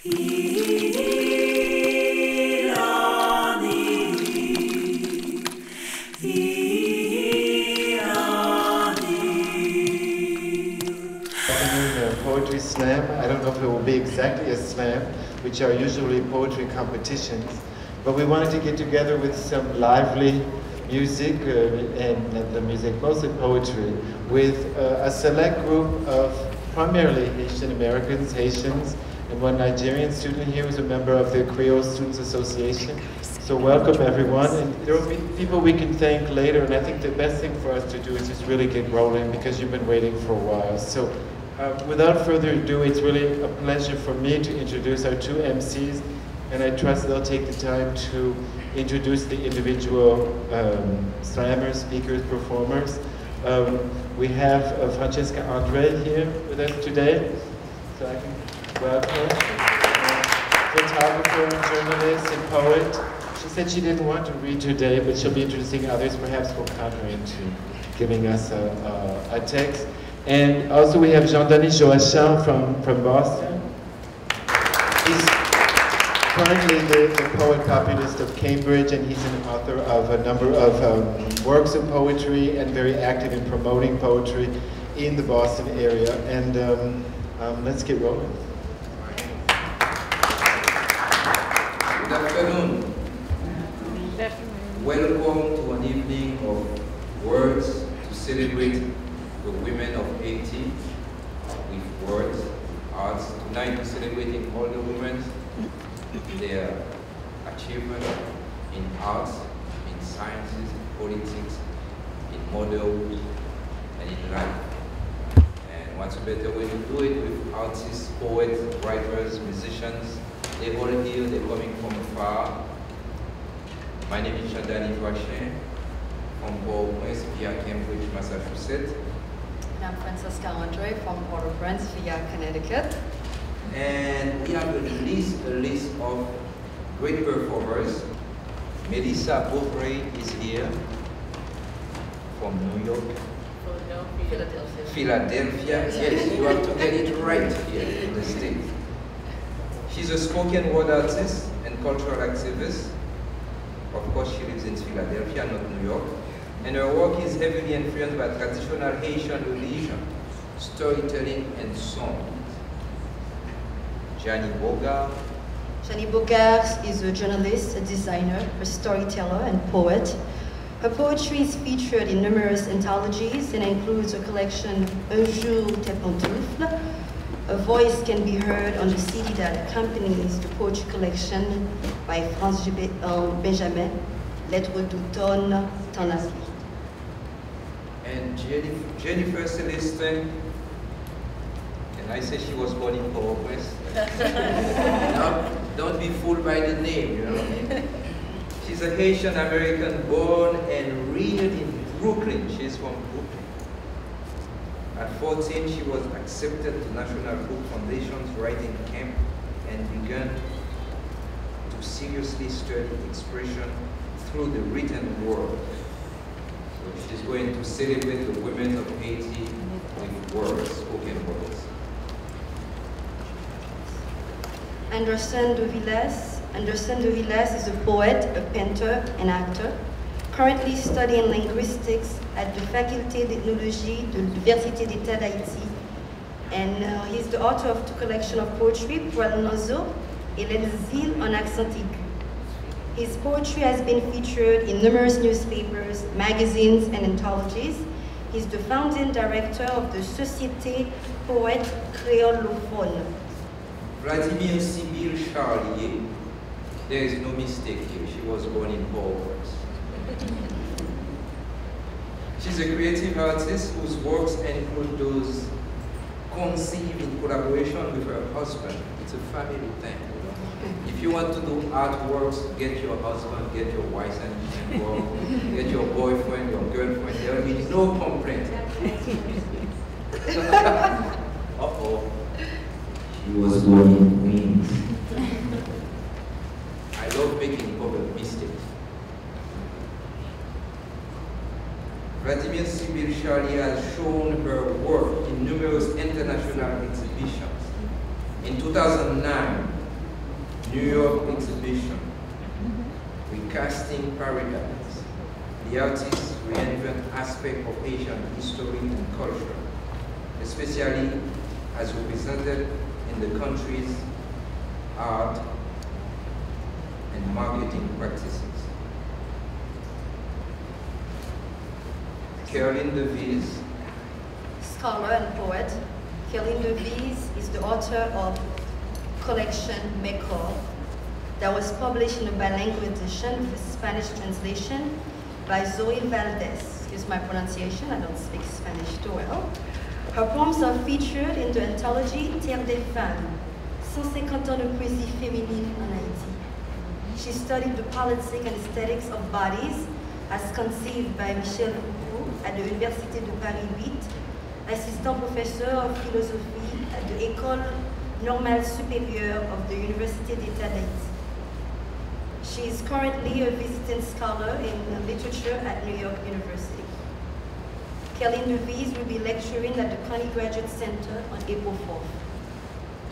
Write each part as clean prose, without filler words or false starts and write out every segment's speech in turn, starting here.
Poetry slam. I don't know if it will be exactly a slam, which are usually poetry competitions, but we wanted to get together with some lively music and the music, mostly poetry, with a select group of primarily Haitian Americans, Haitians, and one Nigerian student here who's a member of the Creole Students Association. So welcome everyone, and there will be people we can thank later, and I think the best thing for us to do is just really get rolling because you've been waiting for a while. So without further ado, it's really a pleasure for me to introduce our two MCs, and I trust they'll take the time to introduce the individual slammers, speakers, performers. We have Francesca André here with us today, so I can welcome photographer, journalist, and poet. She said she didn't want to read today, but she'll be introducing others, perhaps will counter into giving us a text. And also we have Jean-Dany Joachim from Boston. He's currently the poet populist of Cambridge, and he's an author of a number of works of poetry and very active in promoting poetry in the Boston area. And let's get rolling. Good afternoon. Welcome to an evening of words to celebrate the women of Haiti with words, arts. Tonight we're celebrating all the women, their achievement in arts, in sciences, in politics, in model, and in life. And what's a better way to do it with artists, poets, writers, musicians. They're all here, they're coming from afar. My name is Jean-Dany from Pwezi via Cambridge, Massachusetts. And I'm Francesca André from Port-au-Prince via Connecticut. And we have a list of great performers. Melissa Beauvery is here from New York. Philadelphia. Philadelphia, yes, you have to get it right here in the States. She's a spoken word artist and cultural activist. Of course, she lives in Philadelphia, not New York. And her work is heavily influenced by traditional Haitian religion, storytelling, and song. Jeanie Bogart. Jeanie Bogart is a journalist, a designer, a storyteller, and poet. Her poetry is featured in numerous anthologies and includes a collection, Un jour tes pantoufles. A voice can be heard on the CD that accompanies the poetry collection by Benjamin, Lettres d'automne, Tant la vie. And Jennifer Celestin, can I say she was born in Port-au-Prince? Don't be fooled by the name, you know. She's a Haitian American born and reared in Brooklyn. She's from Brooklyn. At 14, she was accepted to National Book Foundation's writing camp and began to seriously study expression through the written word. So she's going to celebrate the women of Haiti with words, spoken words. Anderson Dovilas. Anderson Dovilas is a poet, a painter, and actor, currently studying linguistics at the Faculté d'Ethnologie de l'Université d'État d'Haïti. And he's the author of two collections of poetry, Poil Nozo et L'Exil en accent aigu. His poetry has been featured in numerous newspapers, magazines, and anthologies. He's the founding director of the Société Poète Créolophone. Vladimir Cybil Charlier. There is no mistake here. She was born in Beauvery. She's a creative artist whose works include those conceived in collaboration with her husband. It's a family thing. You know? If you want to do artworks, get your husband, get your wife, and get your boyfriend, your girlfriend. There will be no complaint. Uh-oh. She was born in Queens. I love making public mistakes. Vladimir Cybil Charlier has shown her work in numerous international exhibitions. In 2009, New York exhibition, Recasting Paradise. The artists reinvent aspects of Haitian history and culture, especially as represented in the country's art and marketing practices. Kerline Devise. Scholar and poet, Kerline Devise is the author of collection Mekor that was published in a bilingual edition with a Spanish translation by Zoe Valdez. Excuse my pronunciation, I don't speak Spanish too well. Her poems are featured in the anthology Terre des Femmes, 150 ans de poésie féminine en Haïti. She studied the politics and aesthetics of bodies as conceived by Michel Foucault at the Université de Paris 8, assistant professeur of philosophy at the École Normale Supérieure of the Université d'État d'Haïti. She is currently a visiting scholar in literature at New York University. Kerline Devise will be lecturing at the CUNY Graduate Center on April 4th.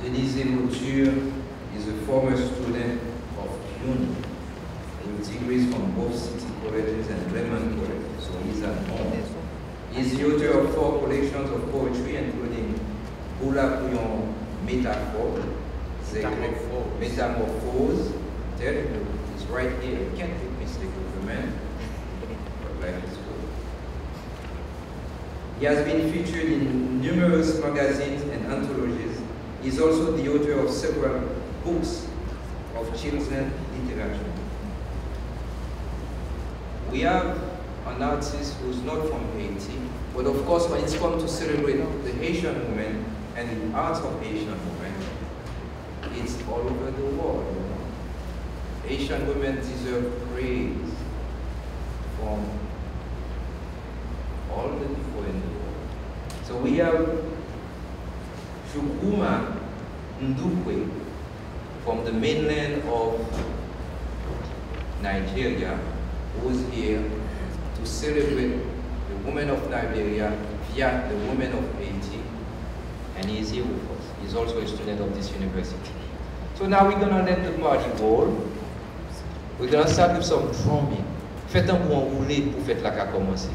Denizé Lauture is a former student of CUNY with degrees from both city colleges and Lehman College, so he's at home. He's the author of 4 collections of poetry, including Boula Pouyon Métaphore, Metamorphose. Tell you, it's right here. You can't make mistake with the man. But life is good. He has been featured in numerous magazines and anthologies. He's also the author of several books of children's literature. We have an artist who's not from Haiti, but of course when it's come to celebrate the Haitian women and the art of Haitian women, it's all over the world. You know? Haitian women deserve praise from all the people in the world. So we have Chukwuma Ndukwe from the mainland of Nigeria, who's here to celebrate the women of Nigeria via the women of Haiti, and he's here with us. He's also a student of this university. So now we're gonna let the party roll. We're gonna start with some drumming. Faites un bon roulé pour fête la qu'a commencé.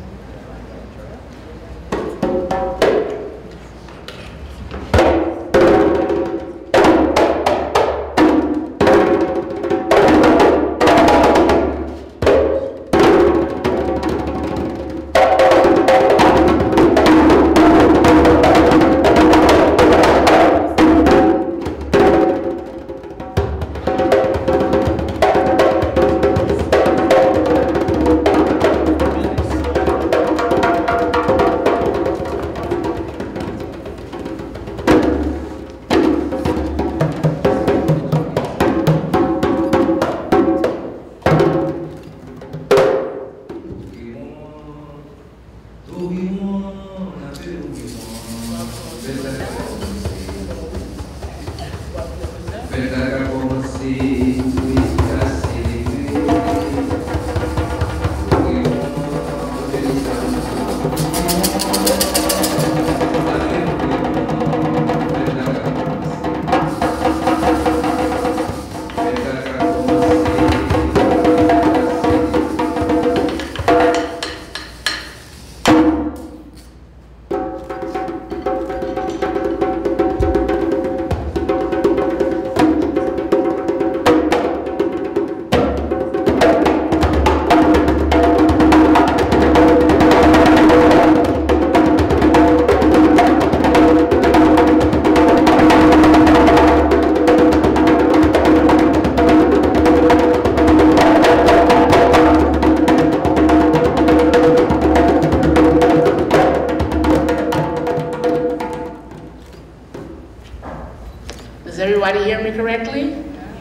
Everybody hear me correctly?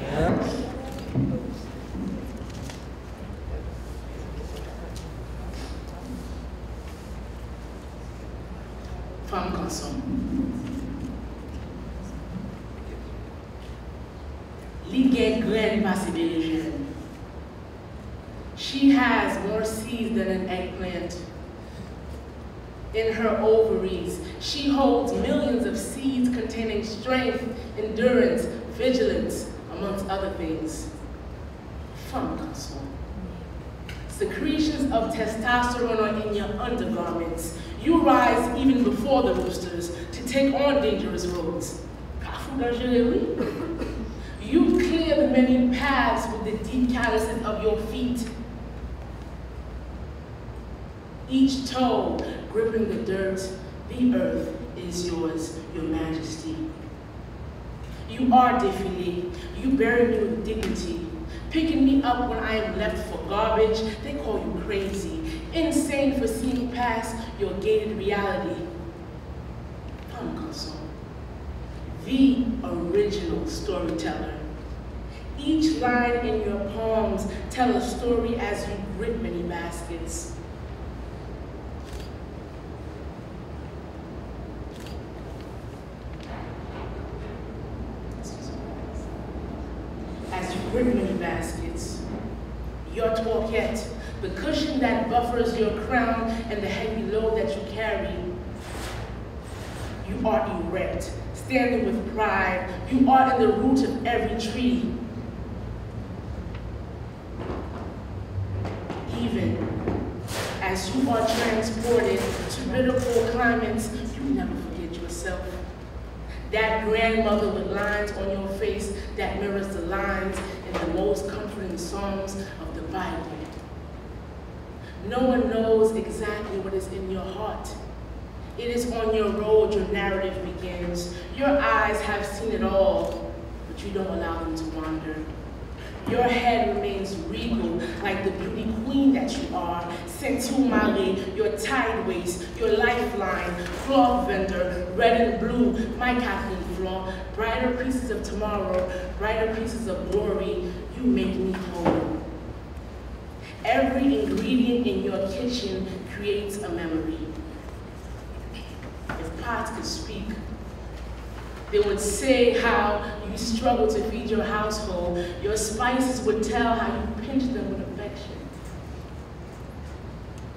Yeah. Femme Kanson. She has more seeds than an eggplant. In her ovaries, she holds millions of seeds containing strength, endurance, vigilance, a amongst other things. From Kanson. Secretions of testosterone are in your undergarments. You rise even before the roosters to take on dangerous roads. You clear the many paths with the deep calluses of your feet. Each toe gripping the dirt, the earth is yours, your majesty. You are défilé. You bury me with dignity. Picking me up when I am left for garbage, they call you crazy. Insane for seeing past your gated reality. From Kanson, the original storyteller. Each line in your poems tell a story as you grip many baskets. As you grip many baskets, your tourquette, the cushion that buffers your crown and the heavy load that you carry. You are erect, standing with pride. You are in the root of every tree. Even as you are transported to bitter climates, you never forget yourself. That grandmother with lines on your face that mirrors the lines in the most comforting Psalms of the Bible. No one knows exactly what is in your heart. It is on your road your narrative begins. Your eyes have seen it all, but you don't allow them to wander. Your head remains regal, like the beauty queen that you are. Sentu Mali, your tide waist, your lifeline, cloth vendor, red and blue, my Kathleen flaw, brighter pieces of tomorrow, brighter pieces of glory, you make me whole. Every ingredient in your kitchen creates a memory. If pots could speak, they would say how you struggle to feed your household. Your spices would tell how you pinch them with affection.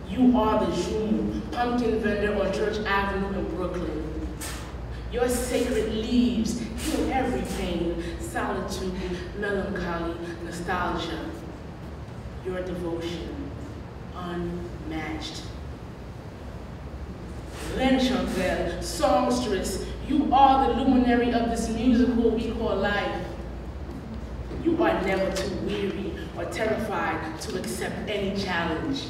You are the Joom, pumpkin vendor on Church Avenue in Brooklyn. Your sacred leaves heal every pain, solitude, melancholy, nostalgia. Your devotion, unmatched. L'Enchanteur, songstress, you are the luminary of this musical we call life. You are never too weary or terrified to accept any challenge.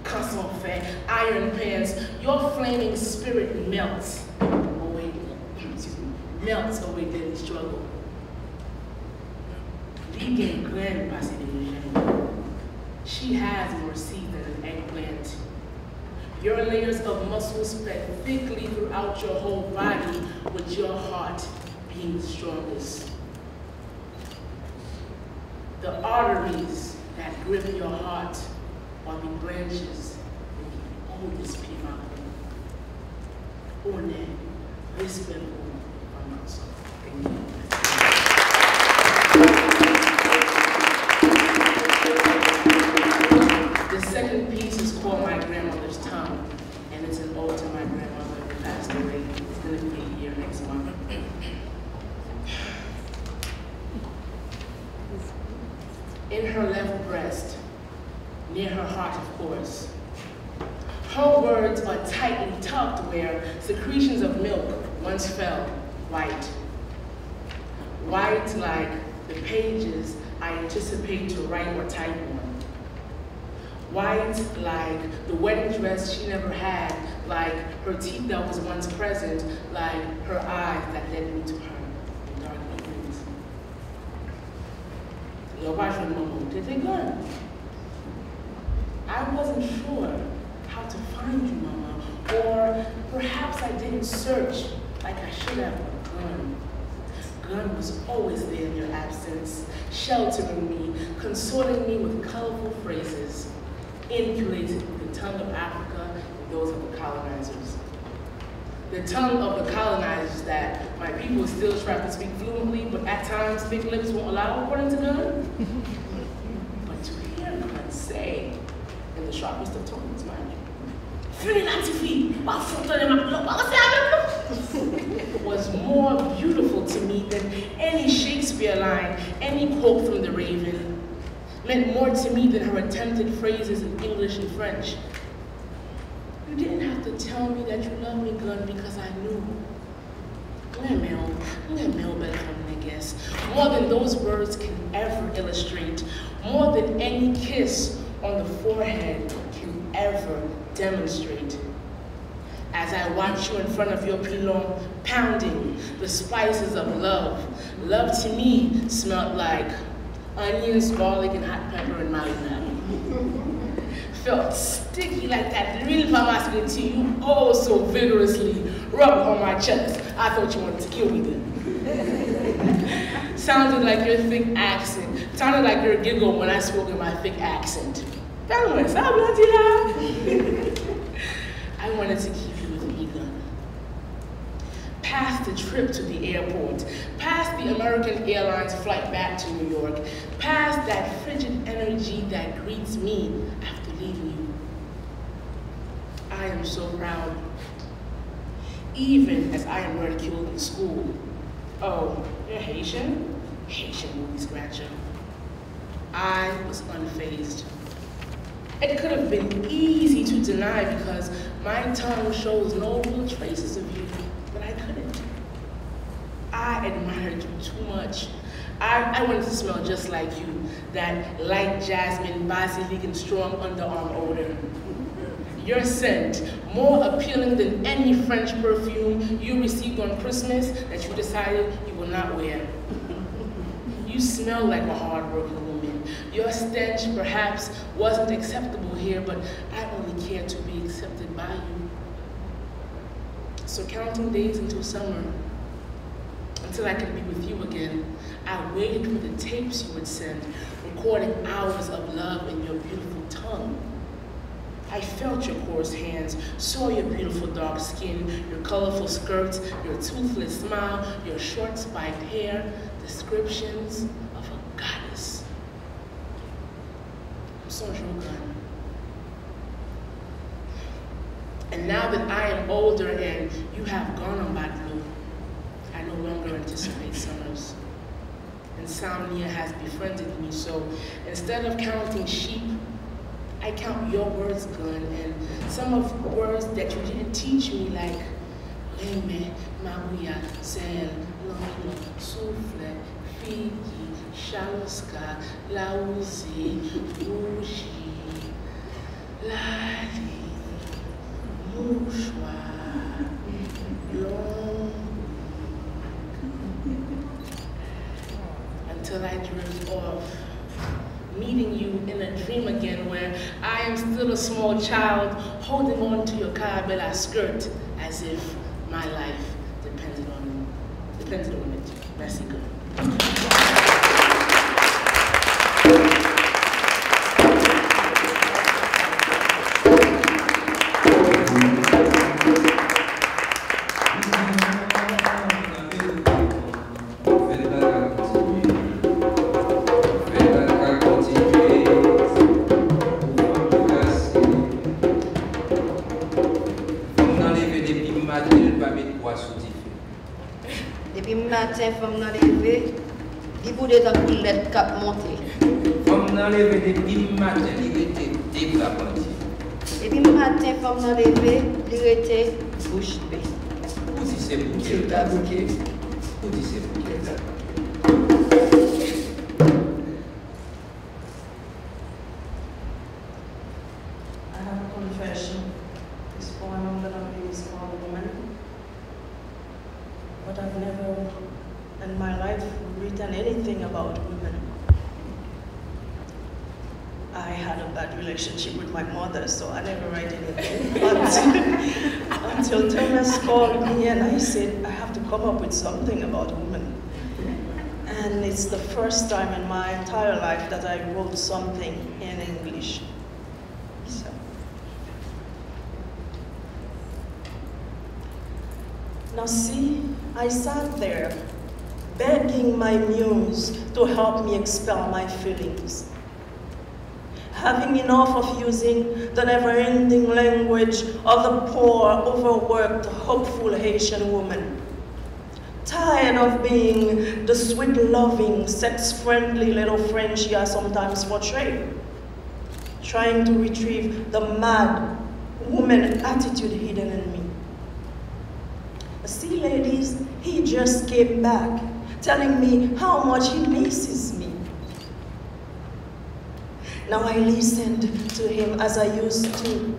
Kanson fait, iron pants, your flaming spirit melts away daily struggle. She has more seed than an eggplant. Your layers of muscle spread thickly throughout your whole body, with your heart being the strongest. The arteries that grip your heart are the branches in the oldest pima. On est respectful from us. Thank you. The second piece is called My Grandmother's Tongue, and it's an ode to my grandmother who passed away. It's going to be a year next month. In her left breast, near her heart, of course, her words are tightly tucked where secretions of milk once fell, white. White like the pages I anticipate to write or type on. White like the wedding dress she never had, like her teeth that was once present, like her eyes that led me to her in dark evenings. I wasn't sure how to find you, Mama, or perhaps I didn't search like I should have for a gun. Gun was always there in your absence, sheltering me, consoling me with colorful phrases, inflated with the tongue of Africa and those of the colonizers. The tongue of the colonizers that my people still strive to speak fluently, but at times thick lips won't allow, according to Gun. But to hear Gun say, in the sharpest of tones, mind you, was more beautiful to me than any Shakespeare line, any Hope from the Raven meant more to me than her attempted phrases in English and French. You didn't have to tell me that you love me, gun, because I knew. More than those words can ever illustrate, more than any kiss on the forehead can ever demonstrate. As I watch you in front of your pilon, pounding the spices of love, love to me smelled like onions, garlic, and hot pepper and marinade. Felt sticky like that real masculinity you oh so vigorously rubbed on my chest. I thought you wanted to kill me then. Sounded like your thick accent. Sounded like your giggle when I spoke in my thick accent. I wanted to keep you with me, gun. Past the trip to the airport, past the American Airlines flight back to New York, past that frigid energy that greets me after leaving you. I am so proud, even as I am ridiculed in school. Oh, you're Haitian? Haitian movie scratcher. I was unfazed. It could have been easy to deny because my tongue shows no real traces of you, but I couldn't. I admired you too much. I wanted to smell just like you, that light jasmine, basilic, and strong underarm odor. Your scent, more appealing than any French perfume you received on Christmas that you decided you will not wear. You smell like a hard-working woman. Your stench perhaps wasn't acceptable here, but I only care to be accepted by you. So counting days until summer, until I could be with you again, I waited for the tapes you would send, recording hours of love in your beautiful tongue. I felt your coarse hands, saw your beautiful dark skin, your colorful skirts, your toothless smile, your short spiked hair, descriptions of a goddess. I'm so gun. And now that I am older and you have gone on bad blue, I no longer anticipate summers. Insomnia has befriended me, so instead of counting sheep, I count your words, gun, and some of the words that you didn't teach me, like Leme, Mabuya, Zel, Lomino, Souffle, Figi, Shaloska, Lauzi, Bougie, Lali, Mouchoir, Long, until I drift off, meeting you in a dream again where I am still a small child holding on to your Carabella skirt as if my life depended on it. Merci, girl. Femme nan leve, di pou de tan koulette kap monte. Femme nan leve depuis matin, li rete décapante. Depuis matin, femme nan leve, li rete bouche bée. Ou di se bouke la bouke? Ou di se bouke la? I have a confession. This poem I'm gonna read is called Woman. But I've never in my life written anything about women. I had a bad relationship with my mother, so I never write anything. Until Thomas called me and I said, I have to come up with something about women. And it's the first time in my entire life that I wrote something in English. So. Now see, I sat there begging my muse to help me expel my feelings. Having enough of using the never-ending language of the poor, overworked, hopeful Haitian woman. tired of being the sweet, loving, sex-friendly little friend she has sometimes portrayed, trying to retrieve the mad woman attitude hidden in me. See, ladies, he just came back, telling me how much he misses me. Now I listened to him as I used to,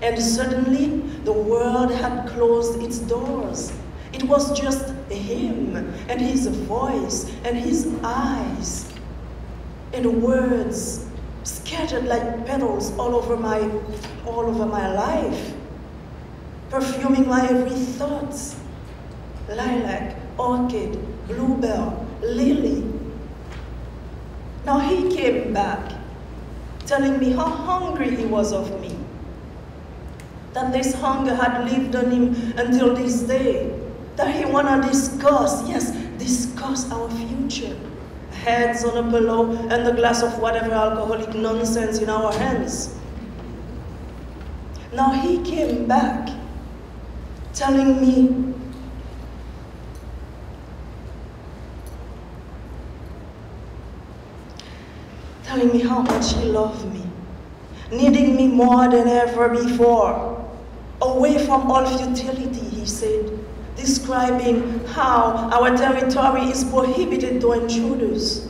and suddenly the world had closed its doors. It was just him and his voice and his eyes and words scattered like petals all over my life, perfuming my every thought. Lilac, orchid, bluebell, lily. Now he came back, telling me how hungry he was of me, that this hunger had lived on him until this day, that he wanna discuss, yes, discuss our future, heads on a pillow and a glass of whatever alcoholic nonsense in our hands. Now he came back, telling me how much he loved me, needing me more than ever before, away from all futility, he said, describing how our territory is prohibited to intruders.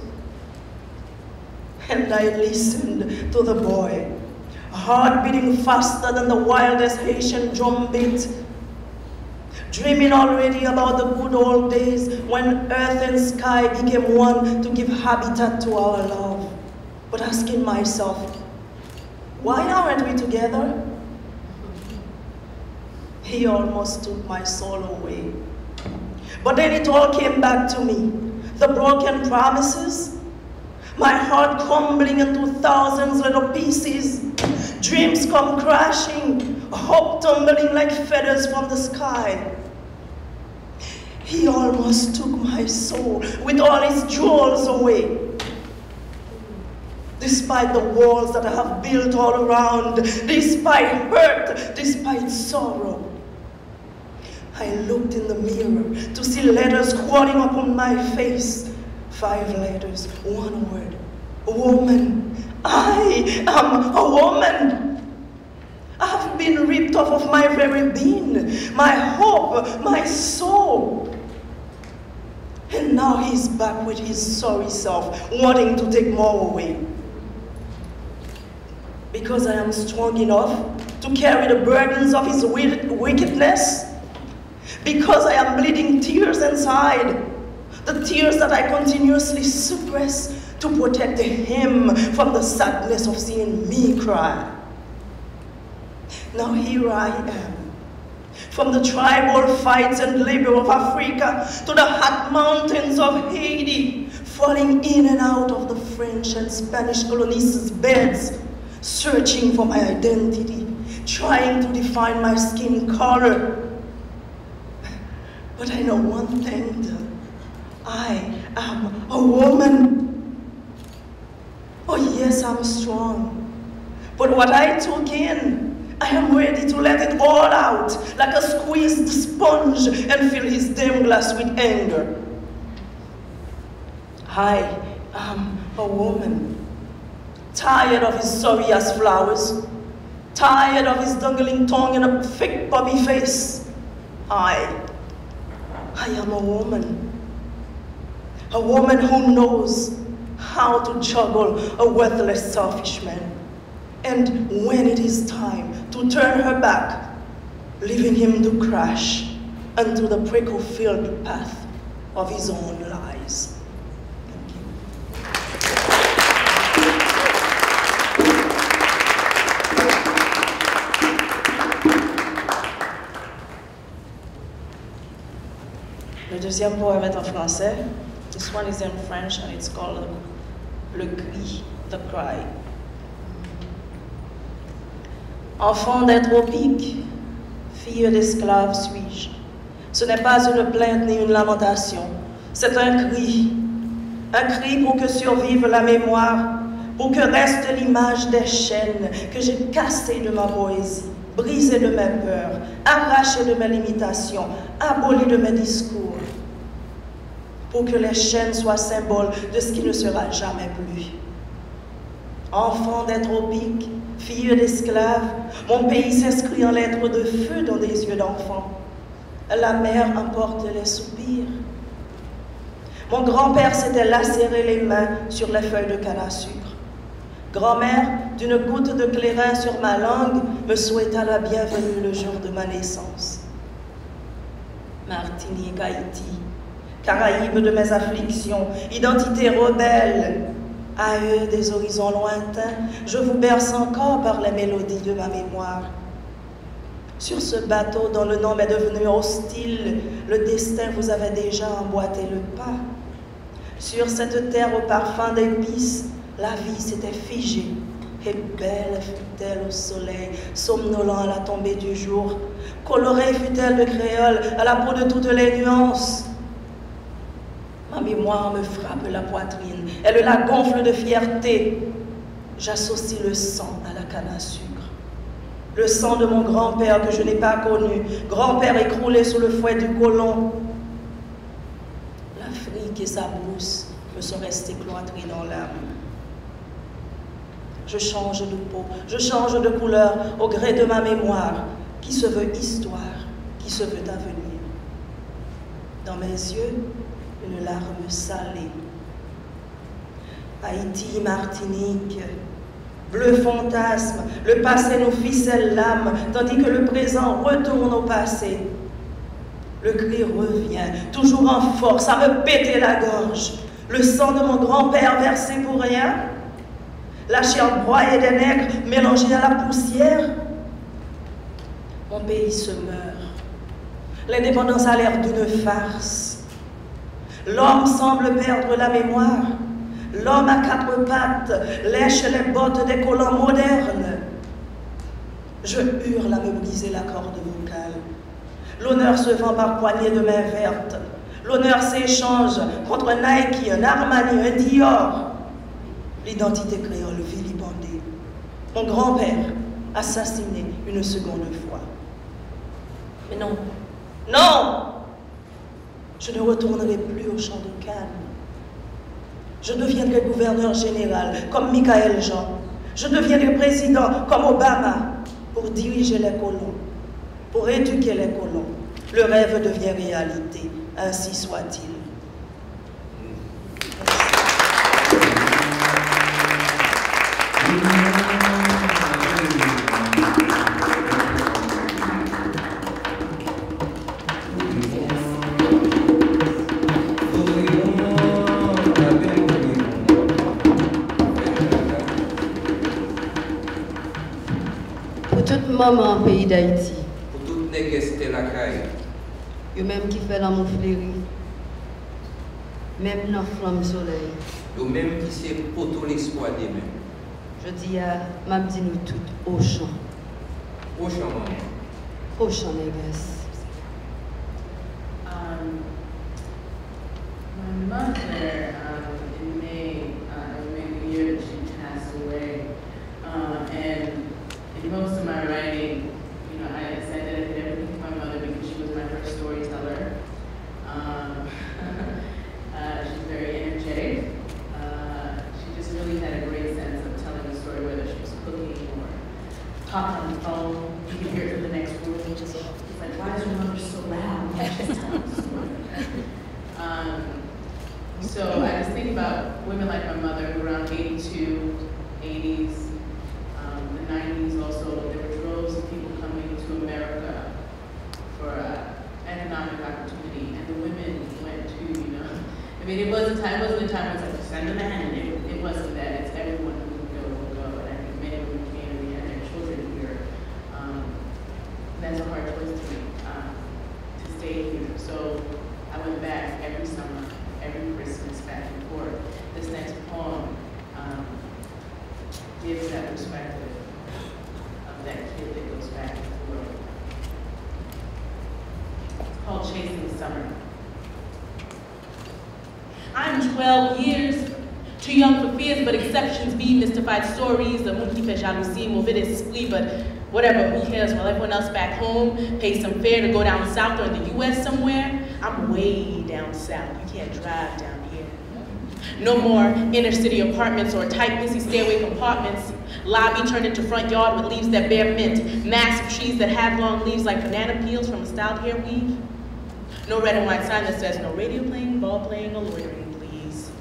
And I listened to the boy, heart beating faster than the wildest Haitian drumbeat, dreaming already about the good old days when earth and sky became one to give habitat to our love. But asking myself, why aren't we together? He almost took my soul away. But then it all came back to me. The broken promises, my heart crumbling into thousands little pieces, dreams come crashing, hope tumbling like feathers from the sky. He almost took my soul with all his jewels away. Despite the walls that I have built all around, despite hurt, despite sorrow. I looked in the mirror to see letters crawling upon my face. 5 letters, 1 word, woman. I am a woman. I have been ripped off of my very being, my hope, my soul. And now he's back with his sorry self, wanting to take more away. Because I am strong enough to carry the burdens of his wickedness. Because I am bleeding tears inside. The tears that I continuously suppress to protect him from the sadness of seeing me cry. Now here I am. From the tribal fights and labor of Africa to the hot mountains of Haiti, falling in and out of the French and Spanish colonists' beds, searching for my identity, trying to define my skin color. But I know one thing, though. I am a woman. Oh yes, I'm strong. But what I took in, I am ready to let it all out, like a squeezed sponge, and fill his damn glass with anger. I am a woman. Tired of his sorry as flowers, tired of his dangling tongue and a thick puppy face. I am a woman. A woman who knows how to juggle a worthless, selfish man. And when it is time to turn her back, leaving him to crash onto the prickle-filled path of his own lies. Le deuxième poème est en français. This one is in French and it's called Le Cri, The Cry. Enfant des tropiques, fille d'esclave suis-je. Ce n'est pas une plainte ni une lamentation, c'est un cri pour que survive la mémoire, pour que reste l'image des chaînes que j'ai cassées de ma poésie, brisées de mes peurs, arrachées de mes limitations, abolies de mes discours. pour que les chaînes soient symboles de ce qui ne sera jamais plus. Enfant des tropiques, fille d'esclaves, mon pays s'inscrit en lettres de feu dans des yeux d'enfant. La mer emporte les soupirs. Mon grand-père s'était lacéré les mains sur les feuilles de canne à sucre. Grand-mère, d'une goutte de clairin sur ma langue, me souhaita la bienvenue le jour de ma naissance. Martinique, Haïti, Caraïbes de mes afflictions, identité rebelle, à eux des horizons lointains, je vous berce encore par les mélodies de ma mémoire. Sur ce bateau dont le nom m'est devenu hostile, le destin vous avait déjà emboîté le pas. Sur cette terre au parfum d'épices, la vie s'était figée, et belle fut-elle au soleil, somnolent à la tombée du jour, colorée fut-elle de créole à la peau de toutes les nuances. Ma mémoire me frappe la poitrine, elle la gonfle de fierté. J'associe le sang à la canne à sucre. Le sang de mon grand-père que je n'ai pas connu, grand-père écroulé sous le fouet du colon. L'Afrique et sa brousse me sont restés cloîtrés dans l'âme. Je change de peau, je change de couleur au gré de ma mémoire, qui se veut histoire, qui se veut avenir. Dans mes yeux, une larme salée. Haïti, Martinique, bleu fantasme, le passé nous ficelle l'âme, tandis que le présent retourne au passé. Le cri revient, toujours en force, à me péter la gorge. Le sang de mon grand-père versé pour rien, la chair broyée des nègres mélangée à la poussière. Mon pays se meurt. L'indépendance a l'air d'une farce. L'homme semble perdre la mémoire. L'homme à quatre pattes lèche les bottes des colons modernes. Je hurle à me briser la corde vocale. L'honneur se vend par poignées de main vertes. L'honneur s'échange contre un Nike, un Armani, un Dior. L'identité créole vilipendée. Mon grand-père assassiné une seconde fois. Mais non, non! Je ne retournerai plus au champ de canne. Je deviendrai gouverneur général comme Michael Jean. Je deviendrai président comme Obama pour diriger les colons, pour éduquer les colons. Le rêve devient réalité, ainsi soit-il. Maman en pays d'Haïti. Pour toutes les guestes la caille. Yo même qui fait l'amour fleuri. Même dans flamme soleil. Yo même qui sait poto l'espoir demain. Je dis à m'a dit nous toutes au champ. Au champ, maman. Au champ, négresse. My mother, in May, the year that she passed away, and in most of my writing, you know, I said that I did everything for my mother because she was my first storyteller. She's very energetic. She just really had a great sense of telling a story, whether she was cooking or talking on the phone. You could hear it from the next room. It's like, why is your mother so loud? She's telling a story. So I just think about women like my mother who around 82, 80s, the 90s also, there were droves of people coming to America for economic opportunity, and the women went to, you know, I mean, it wasn't a time when it's like, send them a hand, it wasn't that, it's everyone who would go, and I think many women came and they had their children here. That's a hard choice to make, to stay here. So I went back every summer, every Christmas, back and forth. This next poem gives that perspective of that kid that goes back and forth. It's called Chasing Summer. I'm 12 years, too young for fears, but exceptions be mystified stories. The monkey fait jalousie, mauvais esprit, but whatever, who cares? While everyone else back home pays some fare to go down south or in the US somewhere. I'm way down south. You can't drive down here. No more inner city apartments or tight, busy stairway compartments. Lobby turned into front yard with leaves that bear mint. Massive trees that have long leaves like banana peels from a styled hair weave. No red and white sign that says no radio playing, ball playing, or loitering, please.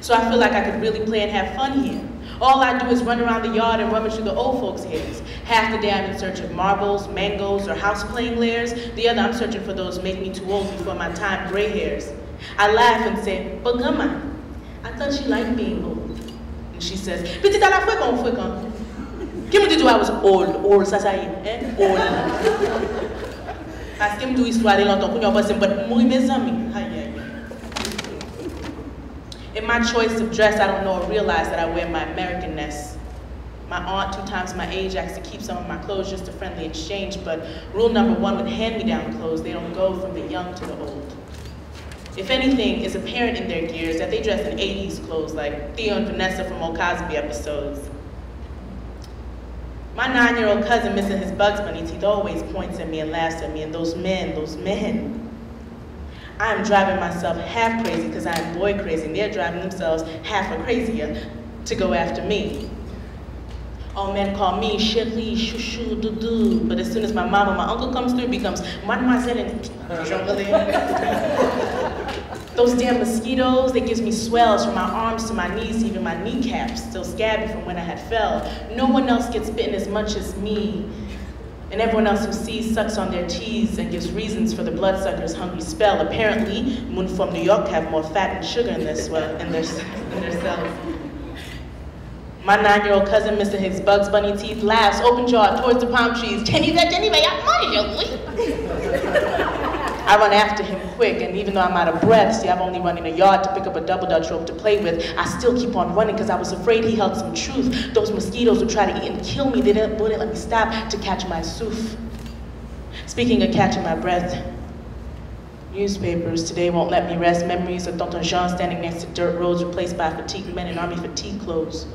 So I feel like I could really play and have fun here. All I do is run around the yard and rummage through the old folks' heads. Half the day I'm in search of marbles, mangoes, or house playing layers. The other I'm searching for those make me too old before my time gray hairs. I laugh and say, but Gama, I thought you liked being old. And she says, Petit à la fouet. Qui me dit I was old, ça y est, old. Parce que me dit histoire de longtemps qu'on y a passé, but moi mes amis, in my choice of dress, I don't know or realize that I wear my Americanness. My aunt, 2 times my age, asked to keep some of my clothes just a friendly exchange, but rule number 1 with hand-me-down clothes, they don't go from the young to the old. If anything, it's apparent in their gears that they dress in 80s clothes like Theo and Vanessa from old Cosby episodes. My 9-year-old cousin, missing his Bugs Bunny teeth, always points at me and laughs at me, and those men. I am driving myself half crazy because I am boy crazy, and they're driving themselves half or crazier to go after me. All men call me chérie, chouchou, doudou, but as soon as my mom or my uncle comes through, it becomes mademoiselle and those damn mosquitoes, they gives me swells from my arms to my knees, even my kneecaps, still scabby from when I had fell. No one else gets bitten as much as me. And everyone else who sees sucks on their teeth and gives reasons for the bloodsucker's hungry spell. Apparently, Moon from New York have more fat and sugar in their cells. My 9-year-old cousin, missing his Bugs Bunny teeth, laughs, open-jawed, towards the palm trees. Jenny, I run after him quick, and even though I'm out of breath, see, I've only run in a yard to pick up a double Dutch rope to play with, I still keep on running because I was afraid he held some truth. Those mosquitoes would try to eat and kill me. They wouldn't let me stop to catch my souffle. Speaking of catching my breath, newspapers today won't let me rest. Memories of Tonton Jean standing next to dirt roads replaced by fatigued men in army fatigue clothes.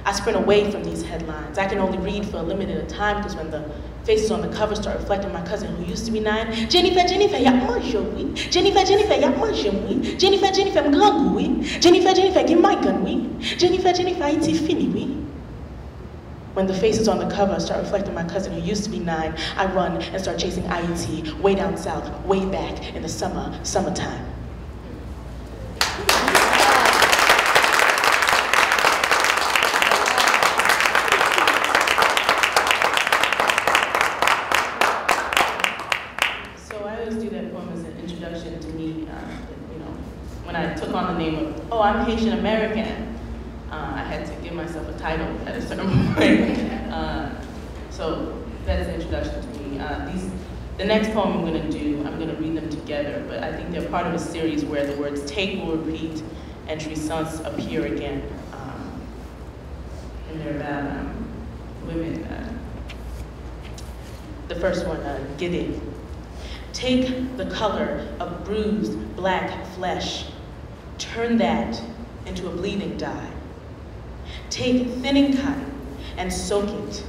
I sprint away from these headlines. I can only read for a limited time because when the faces on the cover start reflecting my cousin who used to be 9, Jennifer, ya mange oui. Jennifer, ya mange oui. Jennifer, m'grand oui. Jennifer, get my gun oui. Jennifer, iti fini oui. When the faces on the cover start reflecting my cousin who used to be 9, I run and start chasing IET way down south, way back in the summertime. I'm Haitian American. I had to give myself a title at a certain point. So that's the introduction to me. The next poem I'm going to do, I'm going to read them together, but I think they're part of a series where the words take will repeat and jouissance appear again. And they're about women. The first one, Gide. Take the color of bruised black flesh, turn that into a bleeding dye. Take thinning cotton and soak it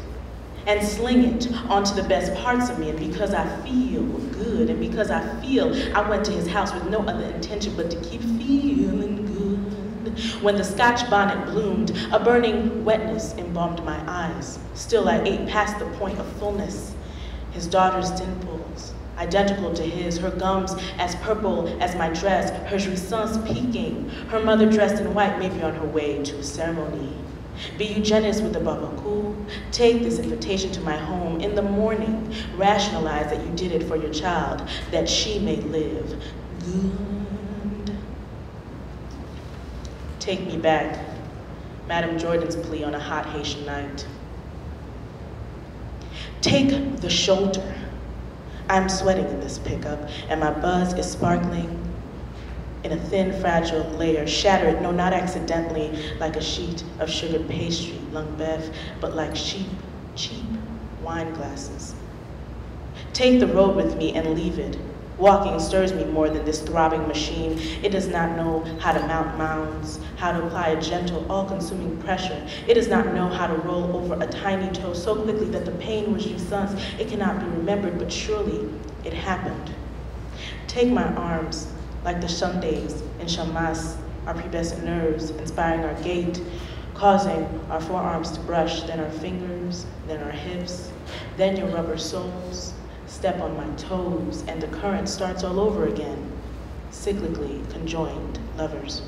and sling it onto the best parts of me. And because I feel good and because I feel, I went to his house with no other intention but to keep feeling good. When the Scotch bonnet bloomed, a burning wetness embalmed my eyes. Still I ate past the point of fullness. His daughter's dimples, identical to his, her gums as purple as my dress, her jouissance peaking, her mother dressed in white, maybe on her way to a ceremony. Be you generous with the babaku. Take this invitation to my home in the morning. Rationalize that you did it for your child, that she may live good. Take me back, Madame Jordan's plea on a hot Haitian night. Take the shoulder. I'm sweating in this pickup, and my buzz is sparkling in a thin, fragile layer, shattered, no, not accidentally, like a sheet of sugared pastry, lung beef, but like cheap wine glasses. Take the road with me and leave it. Walking stirs me more than this throbbing machine. It does not know how to mount mounds, how to apply a gentle, all-consuming pressure. It does not know how to roll over a tiny toe so quickly that the pain was jouissance. It cannot be remembered, but surely it happened. Take my arms, like the Sundays in Shamas, our pubescent nerves, inspiring our gait, causing our forearms to brush, then our fingers, then our hips, then your rubber soles, step on my toes, and the current starts all over again, cyclically conjoined lovers.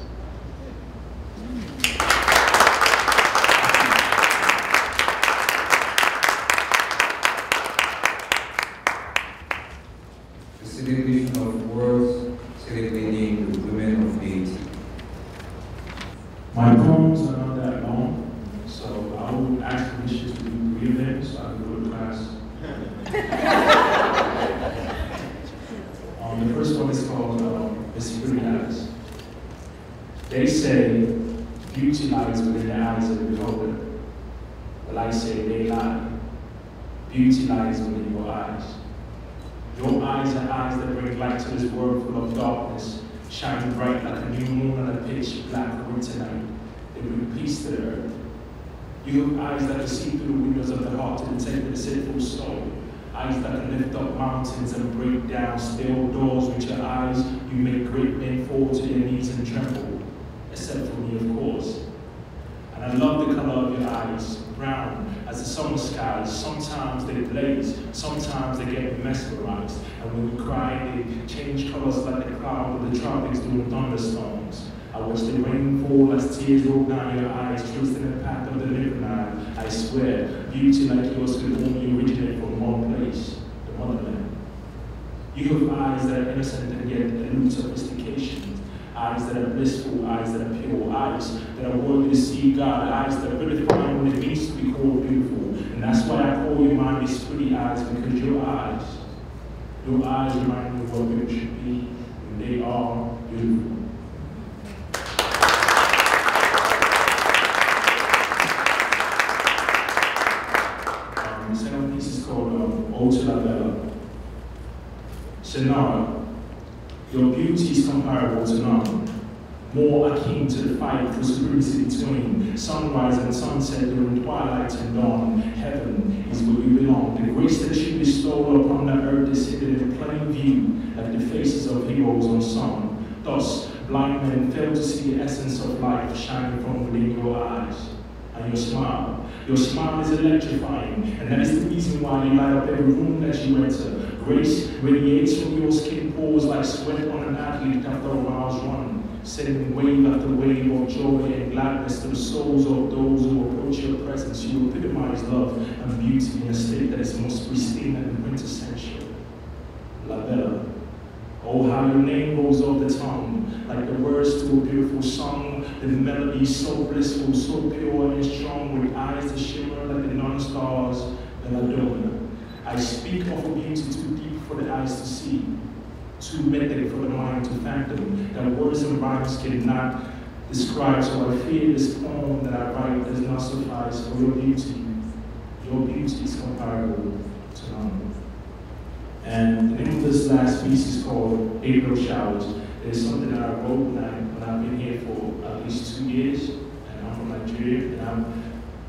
The celebration of words celebrating the women of Haiti. My poems are not that long, so I would ask Misha to do 3 of them so I can go to class. The first one is called The Secret Eyes. They say beauty lies within the eyes of the beholder. Well, I say they lie. Beauty lies within your eyes. Your eyes are eyes that bring light to this world full of darkness, shining bright like a new moon on a pitch black winter night. They bring peace to the earth. You have eyes that can see through the windows of the heart to detect the deceitful soul. Eyes that can lift up mountains and break down steel doors. With your eyes, you make great men fall to their knees and tremble, except for me, of course. And I love the color of your eyes, brown as the summer skies. Sometimes they blaze, sometimes they get mesmerized. And when you cry, they change colors like the cloud of the tropics during thunderstorms. I watch the rain fall as tears roll down your eyes, tracing the path of the living eye. I swear, beauty like yours could only originate from one place, the motherland. You have eyes that are innocent and yet elude sophistication. Eyes that are blissful, eyes that are pure, eyes that are worthy to see God, eyes that really find what it means to be called beautiful. And that's why I call you mine these pretty eyes, because your eyes remind me of what beauty should be, and they are beautiful. The second piece is called Ode to La Bella. Senora, your beauty is comparable to none, more akin to the fight for supremacy between sunrise and sunset during twilight and dawn. Heaven is where you belong. The grace that you bestow upon the earth is hidden in plain view, like the faces of heroes unsung. Thus, blind men fail to see the essence of life shining from within your eyes. And your smile is electrifying, and that is the reason why you light up every room that you enter. Grace radiates from your skin pores like sweat on an athlete after a mile's run, sending wave after wave of joy and gladness to the souls of those who approach your presence. You epitomize love and beauty in a state that is most pristine and quintessential. La Bella. Oh, how your name rolls off the tongue, like the words to a beautiful song. The melody is so blissful, so pure and strong, with eyes that shimmer like the non-stars, Belladonna. I speak of a beauty too deep for the eyes to see, too mythic for the mind to fathom, that words and rhymes cannot describe. So I fear this poem that I write does not suffice for your beauty. Your beauty is comparable to none. And the name of this last piece is called April Showers. It's something that I wrote when I've been here for at least 2 years, and I'm from Nigeria, and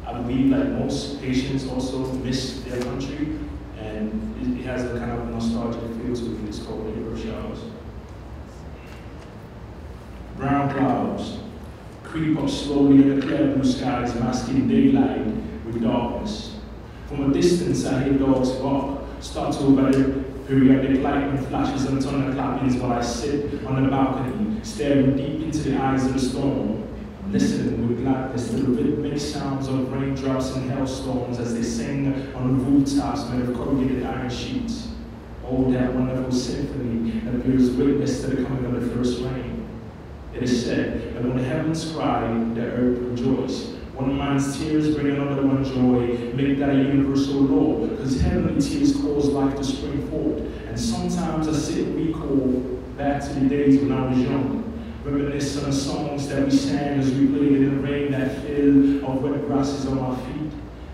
I believe that most Haitians also miss their country, and it has a kind of nostalgic feel to it. It's called April Showers. Brown clouds creep up slowly in the clear blue skies, masking daylight with darkness. From a distance, I hear dogs bark, startled by the periodic lightning flashes and thunder clappings while I sit on the balcony, staring deep into the eyes of the storm, listening with gladness to the rhythmic sounds of raindrops and hailstones as they sing on the rooftops made of corrugated iron sheets. Oh, that wonderful symphony that bears witness to the coming of the first rain. It is said that when the heavens cry, the earth rejoices. One man's tears bring another one joy, make that a universal law, because heavenly tears cause life to spring forth. And sometimes I sit and recall back to the days when I was young, reminisce on the songs that we sang as we played in the rain, that feel of wet grasses on my feet,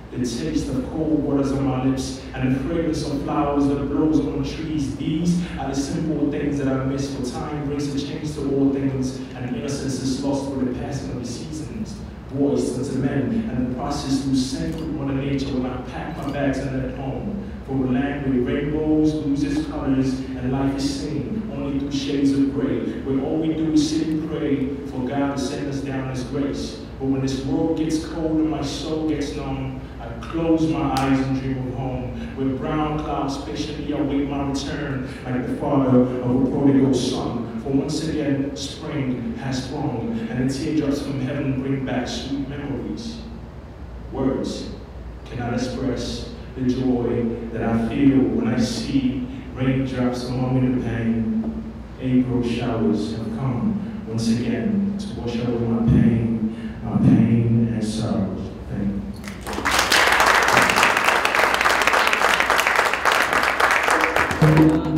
the taste of cold waters on my lips, and the fragrance of flowers that blows on the trees. These are the simple things that I miss, for time brings a change to all things, and innocence is lost with the passing of the seasons. Boys unto men, and the process lose sync with Mother Nature when I pack my bags and head home. For a land where rainbows lose its colors and life is seen only through shades of gray, where all we do is sit and pray for God to send us down His grace. But when this world gets cold and my soul gets numb, I close my eyes and dream of home, where brown clouds patiently await my return, like the father of a prodigal son. For once again, spring has sprung, and the teardrops from heaven bring back sweet memories. Words cannot express the joy that I feel when I see raindrops among the pain. April showers have come once again to wash over my pain and sorrow. Thank you.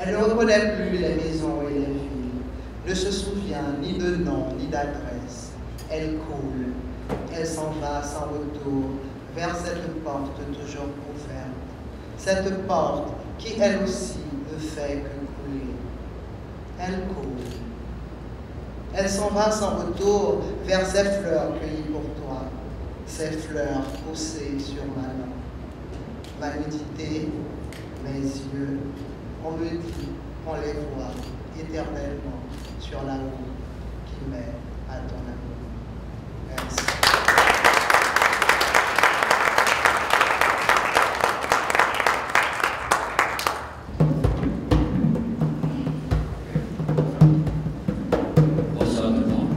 Elle ne reconnaît plus les maisons et les villes, ne se souvient ni de nom ni d'adresse. Elle coule, elle s'en va sans retour vers cette porte toujours ouverte. Cette porte qui elle aussi ne fait que couler. Elle coule. Elle s'en va sans retour vers ces fleurs cueillies pour toi, ces fleurs poussées sur ma langue. Ma nudité, mes yeux, on me dit qu'on les voit éternellement sur la route qui mène à ton amour. Merci. Bonsoir tout le monde.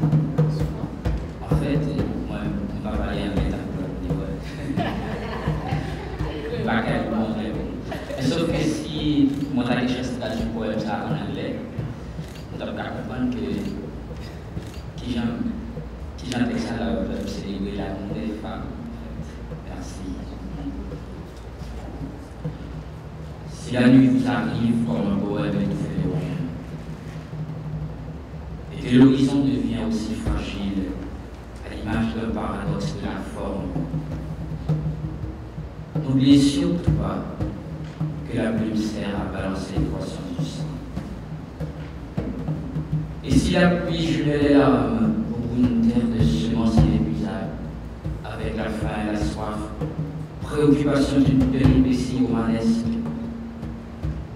En fait, moi, on va parler en sauf que si mon richesse du poème ça en anglais, on doit comprendre que j'en texte ça là pour célébrer l'amour des femmes. Merci. Si la nuit vous arrive comme un poème étouffé de rien, et que l'horizon devient aussi fragile à l'image d'un paradoxe de la forme, n'oubliez surtout pas que la plume sert à balancer l'équation du sang. Et si la pluie gelait les larmes pour une terre de semences inépuisables, avec la faim et la soif, préoccupation d'une péripétie romanesque,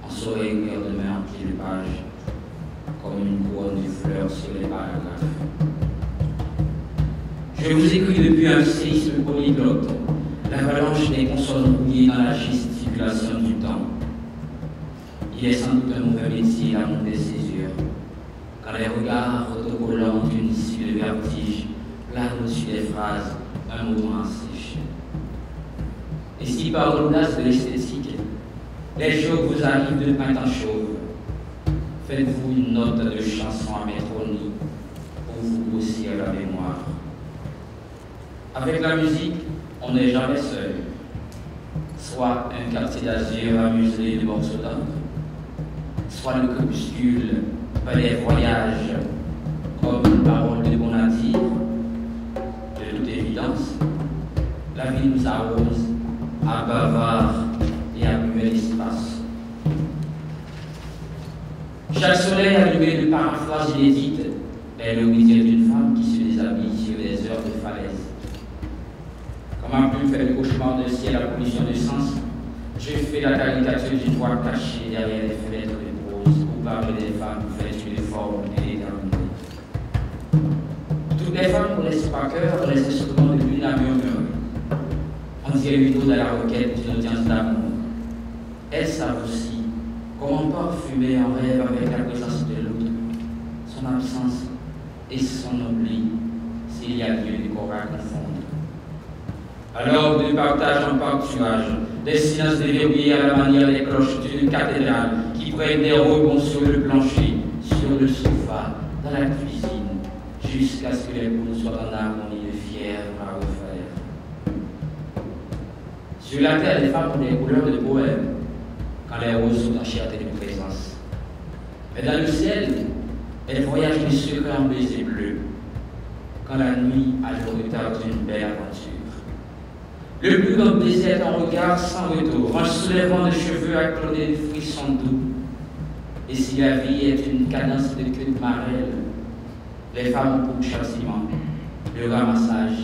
on saurait écrire demain en pied de page, comme une couronne de fleurs sur les paragraphes. Je vous écris depuis un séisme polyglotte, l'avalanche des consonnes rouillées dans la gesticulation du temps. Il est sans doute un mauvais métier l'amour des césures, quand les regards autocollants d'une issue de vertige planent au-dessus des phrases un moment sèche. Et si par l'audace de l'esthétique, les jours vous arrivent de printemps chauve, faites-vous une note de chanson à métronie pour vous grossir la mémoire. Avec la musique, on n'est jamais seul. Soit un quartier d'azur amusé de morceaux d'encre, soit le crépuscule, palais voyage, comme une parole de bon à dire. De toute évidence, la vie nous arrose à bavard et à muet l'espace. Chaque soleil allumé de paraphrases inédites est le rituel d'une femme qui se déshabille sur des heures de falaise. Comme un plume fait le cauchemar de ciel à pollution de sens, j'ai fait la caricature d'une voix cachée derrière les fenêtres de prose où parler des femmes vêtues de forme et d'éternité. Toutes les femmes ne laissent pas cœur pour les instruments de l'une à murmurer. On dirait plutôt dans la requête d'une audience d'amour. elles savent aussi comment parfumer un rêve avec la présence de l'autre, son absence et son oubli, s'il y a lieu de corps à confondre. Alors, de partage en pâturage, des silences déverrouillés à la manière des cloches d'une cathédrale qui prennent des rebonds sur le plancher, sur le sofa, dans la cuisine, jusqu'à ce que les boules soient en harmonie de fièvre à refaire. Sur la terre, les femmes ont des couleurs de poèmes, quand les roses sont en cherté de présence. Mais dans le ciel, elles voyagent les secrets en baisers bleus, quand la nuit a le retard d'une belle aventure. Le plus grand baiser est un regard sans retour, un soulèvement de cheveux accordé de frissons doux. Et si la vie est une cadence de queue de marelle, les femmes ont pour châtiment le ramassage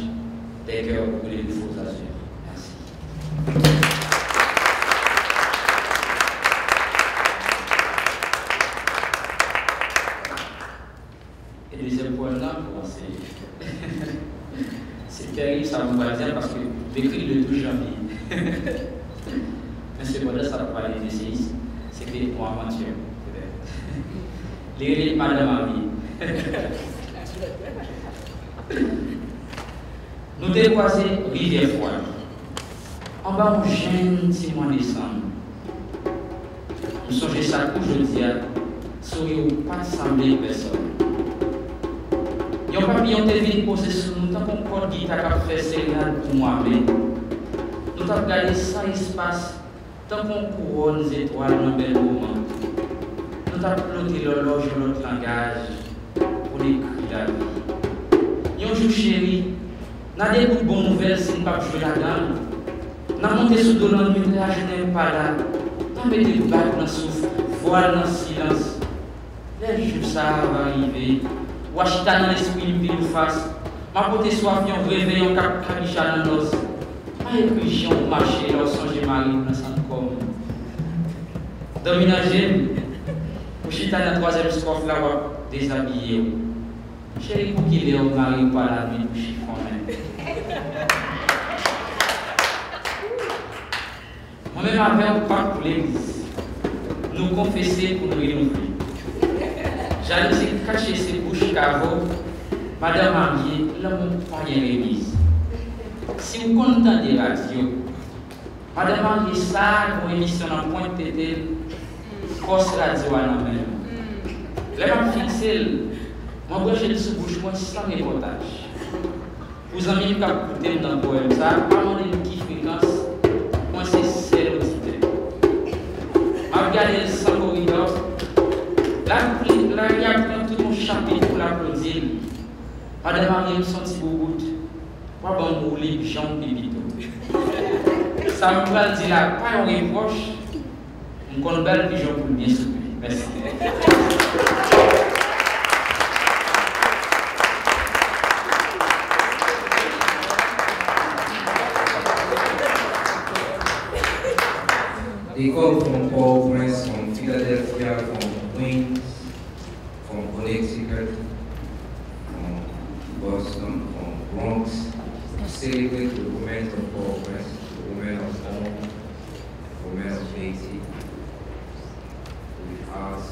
des cœurs brûlés de faux azur. Merci. Et le deuxième point là, c'est terrible, ça vous va dire, parce que j'écris le 12 janvier. Mais ce point-là, ça va parler des séismes. C'était pour aventure. Les Madame Marie. Nous décroisés rivière froide. En bas, on gêne si mois décembre. Nous songeons ça pour jeudi, sourire ou pas sembler personne. Yon papillon te vin posé sur nous, tant qu'on porte guitare qui fait sérénade pour moi, mais nous t'avons gardé sans espace, tant qu'on couronne les étoiles dans un bel moment. Nous t'avons ploté l'horloge dans notre langage pour l'écrire la vie. Yon jour chéri, n'a des coups de bonnes nouvelles si nous ne pas jouer là-dedans. N'a monté sous dos dans le nuit, là je n'aime pas là. N'a mis des bacs dans le souffle, voile dans le silence. Les jours ça va arriver. Washita dans l'esprit, il nous face. Ma beauté soif, yon réveil, yon cap cabicha dans l'os. Ma écrition, marcher, l'os, songe Marie, dans sa com. Dominagem, Washita dans la troisième strophe, là, déshabillé. Chérie, pour qu'il est au mari, pas la nuit, pour chiffon, moi-même, avec un pas pour l'église, nous confesser pour nous renouveler. J'allais cacher ses bouches caveau, Madame Mariée, l'homme première église. Si vous contentez la radio, Madame Mariée, ça, pour émission en pointe tété, force radio à la même. Là, je fixe, moi, je suis sous bouche, moi, sans reportage. Vous avez mis qu'à écouter dans le poème, ça, pas mon qui fréquence, moi, c'est celle auditeur. Je regarde sans corridor. Là, il y a tout mon chapitre pour l'applaudir. Madame Marie me senti beaucoup. Moi, bon, vous libre, Jean Pépito. Ça me va dire là, pas un reproche. On connaît belle pigeon pour le bien souper. Merci. École from Port-au-Prince, from Philadelphia, from Queens, from Connecticut, from Boston, from Bronx, to celebrate the women of Port-au-Prince, the women of home, the women of Haiti, with arts,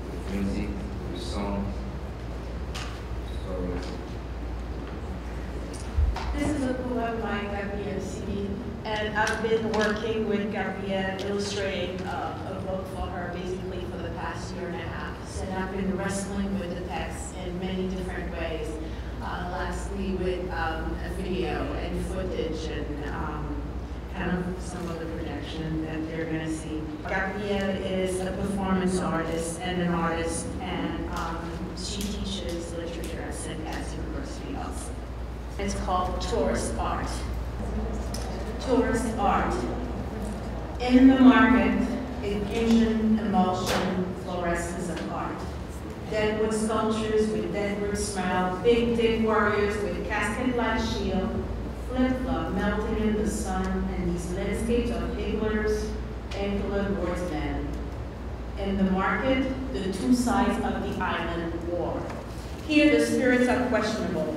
with music, with songs, stories. This is a poem by Gabrielle Civil, and I've been working with Gabrielle illustrating a book for her basically for the past year and a half. And I've been wrestling with the text in many different ways. Lastly with a video and footage and kind of some of the production that they're going to see. Gabrielle is a performance artist and an artist, and she teaches literature at St. Pat's University also. It's called Tourist Art. Tourist art. In the market, Asian emulsion, fluorescence of art. Deadwood sculptures with deadwood smile, big dick warriors with casket-like shield, flip-flop melting in the sun, and these landscapes of higglers and lordsmen. In the market, the two sides of the island war. Here the spirits are questionable.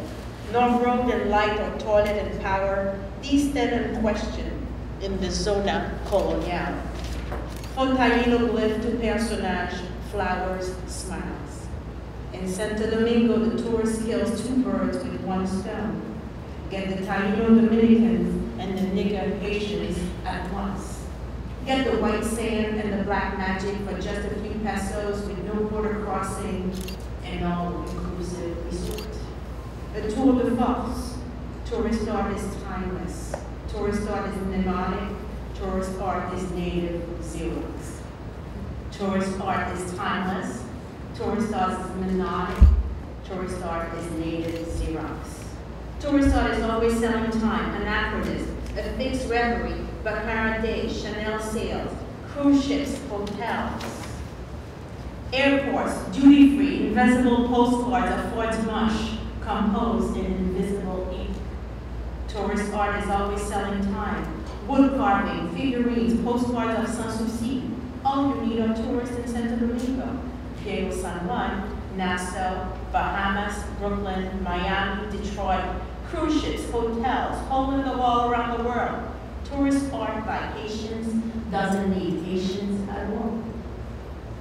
Nor robed in light or toilet and power, these stand unquestioned in the zona colonial. Font hieroglyph to personage, flowers, smiles. In Santo Domingo, the tourist kills 2 birds with 1 stone. Get the Taino Dominicans and the nigger Haitians at once. Get the white sand and the black magic for just a few pesos with no border crossing and all-inclusive resort. The tour de force. Tourist art is timeless. Tourist art is mnemonic. Tourist art is native Xerox. Tourist art is timeless. Tourist art is mnemonic. Tourist art is native Xerox. Tourist art is always selling time, anachronism, a fixed reverie, Baccarat Day, Chanel sales, cruise ships, hotels. Airports, duty-free, invisible postcards of Ford's mush, composed in invisible ink. Tourist art is always selling time, wood carving, figurines, postcards of Sanssouci. All you need are tourists in Santo Domingo, Piero San Juan, Nassau, Bahamas, Brooklyn, Miami, Detroit, cruise ships, hotels, hole in the wall around the world. Tourist art by Haitians doesn't need Haitians at all.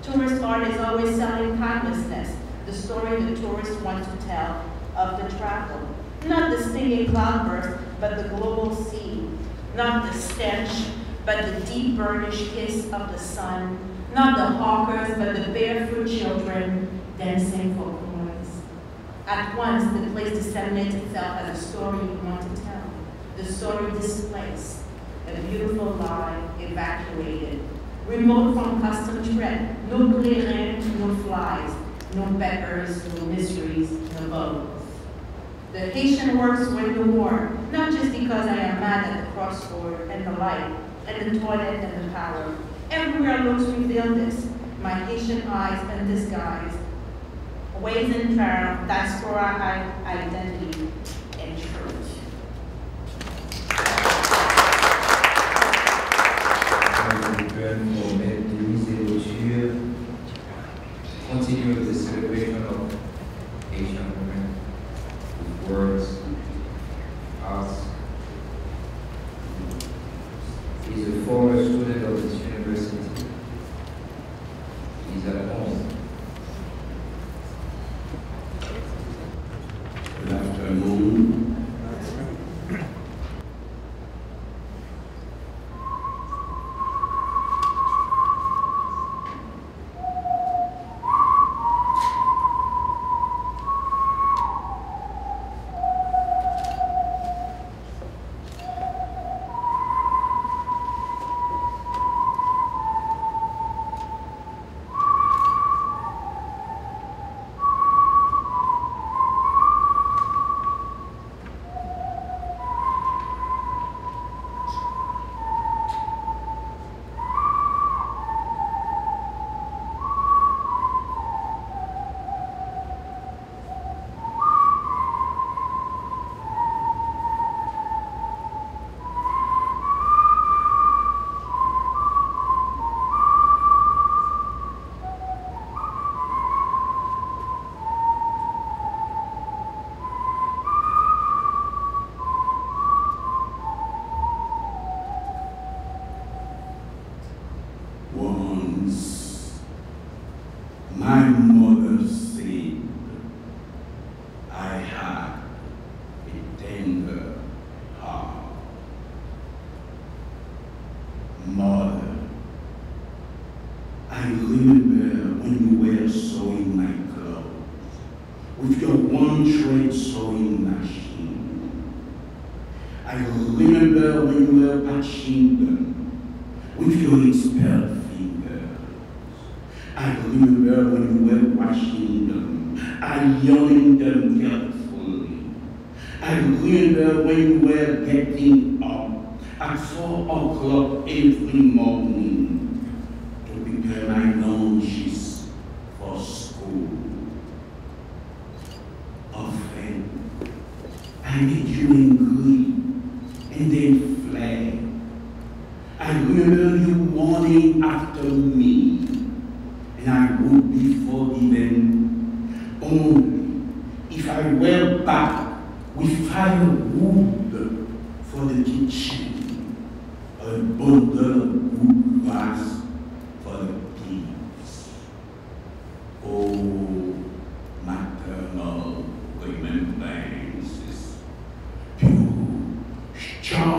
Tourist art is always selling timelessness, the story the tourists want to tell of the travel. Not the stinging cloudburst, but the global sea. Not the stench, but the deep burnished kiss of the sun. Not the hawkers, but the barefoot children dancing for coins. At once, the place disseminates itself as a story you want to tell. The story displaced, a beautiful lie evacuated. Remote from custom tread, no glaring, no flies, no peppers, no mysteries, no bones. The Haitian works with the war, not just because I am mad at the crossroad and the light, and the toilet and the power. Everywhere looks reveal this, my Haitian eyes and disguise, ways in term, diaspora identity, and truth. For Denizé Lauture, continue the celebration of Haitian women with words, arts. He's a former student of this university. He's at home. Good afternoon. My mother said I had a tender heart. Mother, I remember when you were sewing my clothes with your one-thread sewing machine. I remember when you were patching them with your expert fingers. I remember when you were washing them, ironing them carefully. I remember when you were getting up at 4 o'clock every morning to prepare my lunches for school. Often, I made you angry and then fled. I remember you running after me, and I would be forgiven only if I were back with firewood for the kitchen, a bundle of wood grass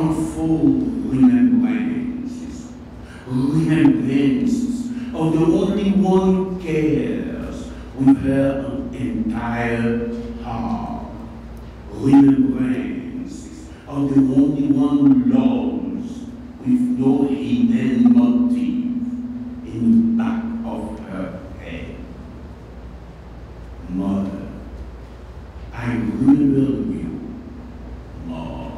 powerful remembrances of the only one who cares with her entire heart, remembrances of the only one who loves with no hidden motive in the back of her head. Mother, I remember you much.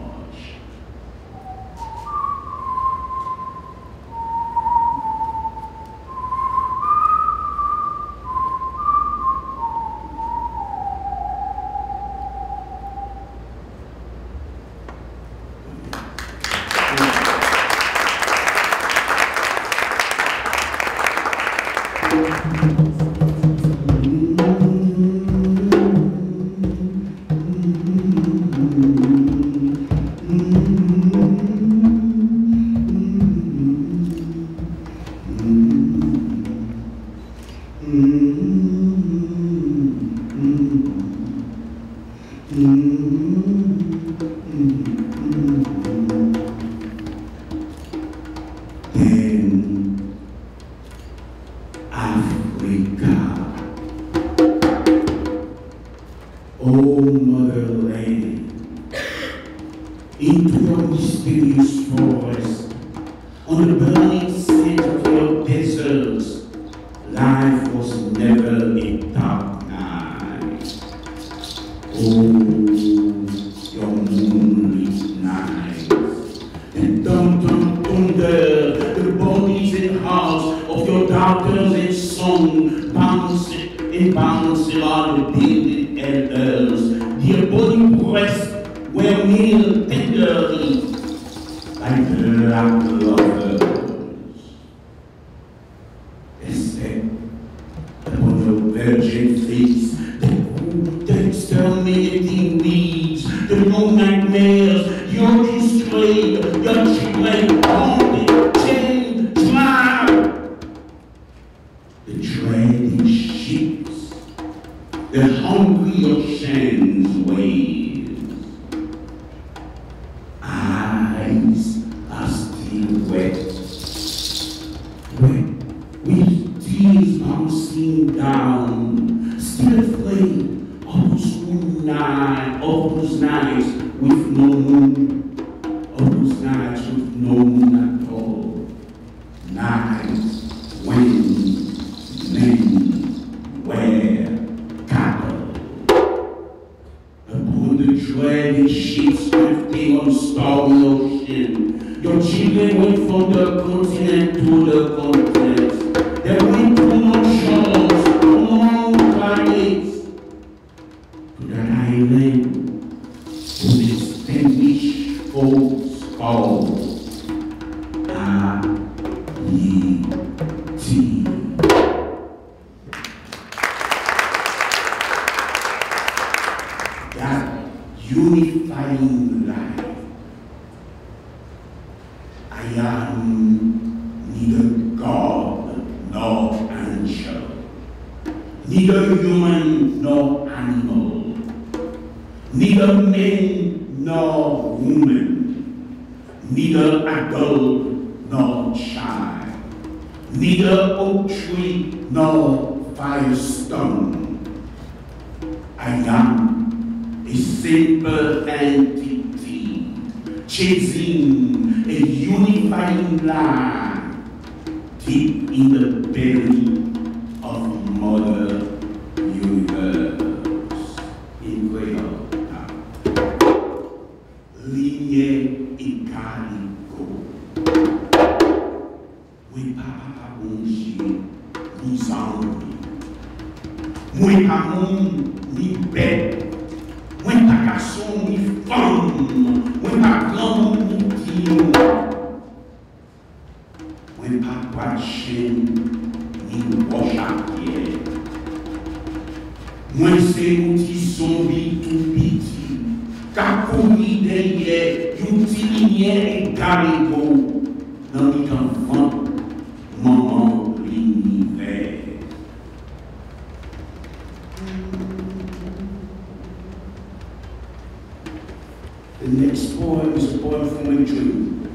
The next poem is a poem from a dream.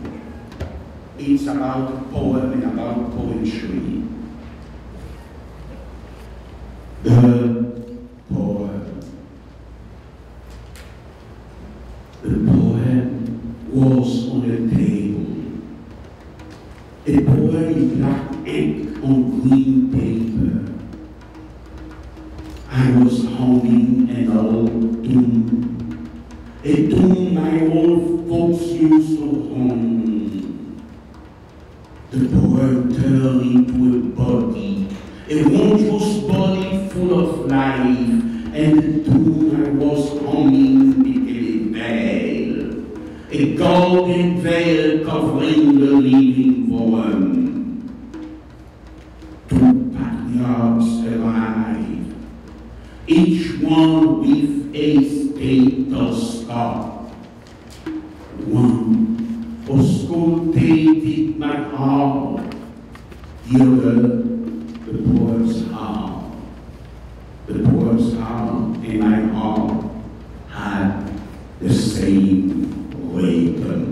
It's about a poem and about poetry. The poem was on the table. A poem in black ink on green paper. I was humming an old tune, a tune my old folks used to hum. The poem turned into a body, a wondrous body full of life, and the tune I was humming became a veil, a golden veil covering the living poem. Two patriarchs arrived, each one with a status star. One auscultated my heart, the other the poet's heart. The poet's heart and my heart had the same rhythm.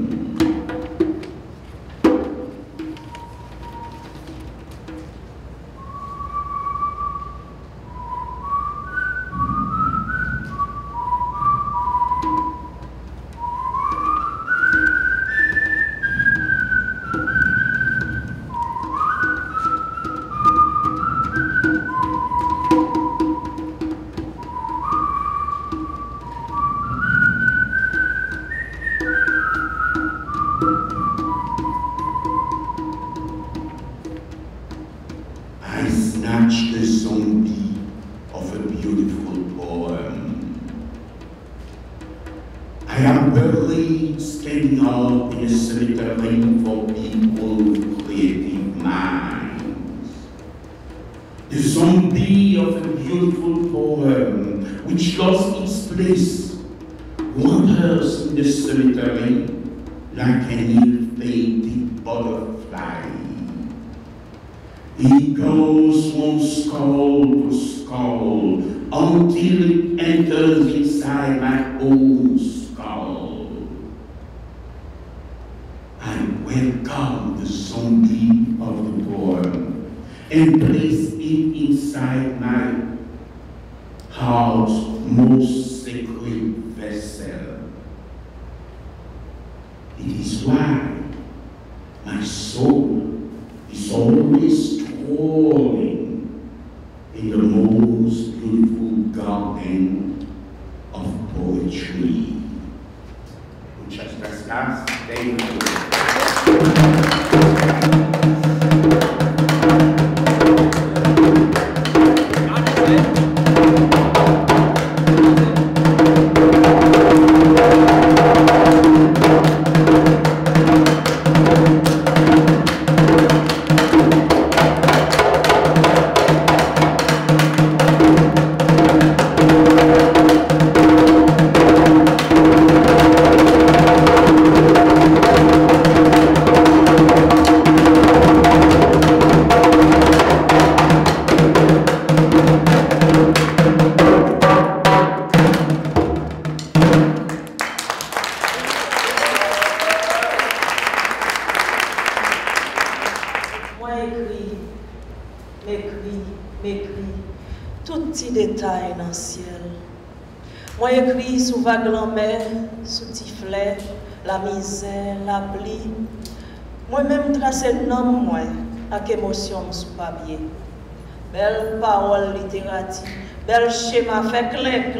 La misère, la pluie. Moi-même tracer nom moi avec émotion sous papier. Belle parole littérature, belle schéma fait clair.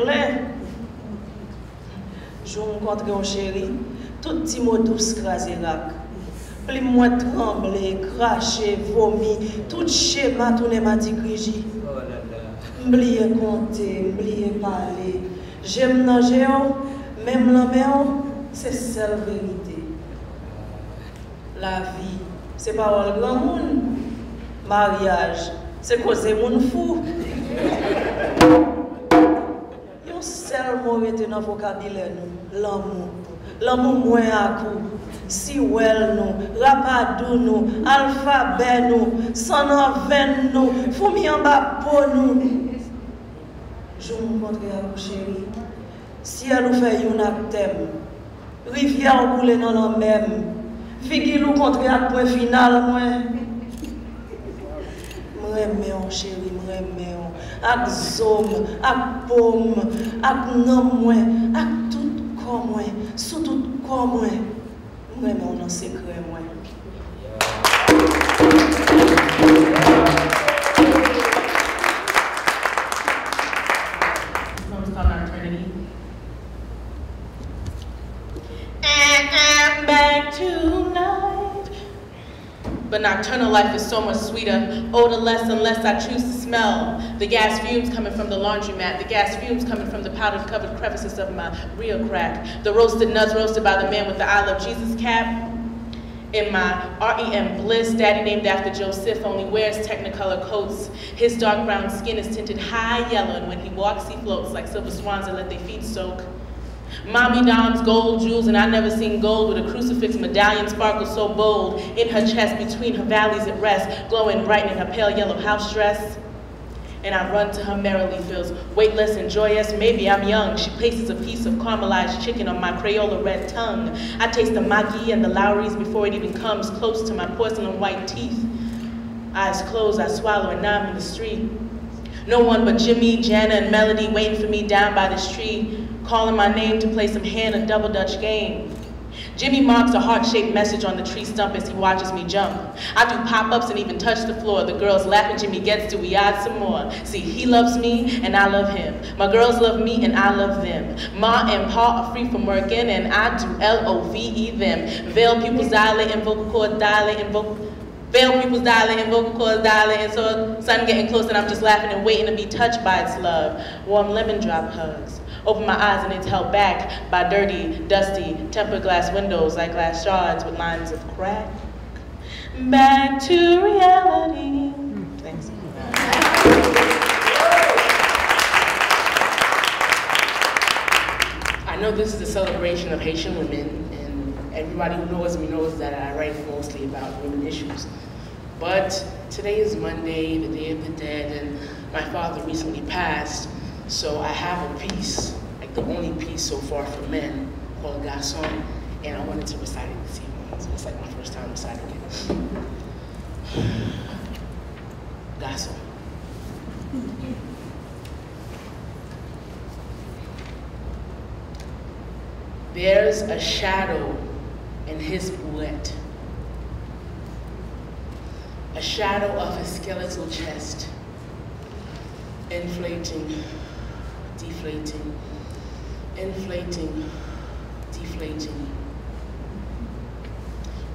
Je rencontre un chéri, tout petit mot douce crasé rac. Plus moi trembler, cracher, vomir, tout schéma tourner ma digrigi. M'blier compter, m'blier parler. J'aime nager, même la mer. C'est seule vérité. La vie, c'est parole grand monde. Mariage, c'est causer moun fou. Yon seul mot était dans le vocabulaire nous, l'amour. L'amour moins à coup. Si well nous, rapadou nous, alphabet nous, son enveine nous, fourmi en bas pour nous. Je vous rencontre à vous chérie. Si elle vous fait une acte, Rivière coule dans la même. Figure ou contre à point final, moi. M'remeon, chérie, m'remeon. Ak zom, ak pomme, ak nom, moi, ak tout corps, moi, sous tout corps, moi. M'remeon dans secret, moi. But nocturnal life is so much sweeter, odor less and less I choose to smell. The gas fumes coming from the laundromat, the gas fumes coming from the powder-covered crevices of my real crack, the roasted nuts roasted by the man with the I Love Jesus cap. In my REM bliss, daddy named after Joseph only wears technicolor coats. His dark brown skin is tinted high yellow, and when he walks, he floats like silver swans that let their feet soak. Mommy dons gold jewels, and I never seen gold with a crucifix medallion sparkle so bold. In her chest, between her valleys at rest, glowing bright in her pale yellow house dress. And I run to her merrily, feels weightless and joyous. Maybe I'm young. She places a piece of caramelized chicken on my Crayola red tongue. I taste the Maggi and the Lowry's before it even comes close to my porcelain white teeth. Eyes closed, I swallow, and now I'm in the street. No one but Jimmy, Jana, and Melody waiting for me down by this tree, calling my name to play some hand a double Dutch game. Jimmy marks a heart-shaped message on the tree stump as he watches me jump. I do pop-ups and even touch the floor. The girls laugh and Jimmy gets to, we add some more. See, he loves me and I love him. My girls love me and I love them. Ma and Pa are free from working and I do LOVE them. Veil pupils dilating, vocal cords dilating, veil pupils dilating, vocal cords dilating, so sun getting close and I'm just laughing and waiting to be touched by its love. Warm lemon drop hugs. Open my eyes and it's held back by dirty, dusty, tempered glass windows like glass shards with lines of crack. Back to reality. Thanks. I know this is a celebration of Haitian women, and everybody who knows me knows that I write mostly about women issues. But today is Monday, the Day of the Dead, and my father recently passed. So I have a piece, like the only piece so far for men, called Kanson, and I wanted to recite it this evening. So it's like my first time reciting it. Kanson. There's a shadow in his bouette, a shadow of his skeletal chest, inflating, deflating, inflating, deflating,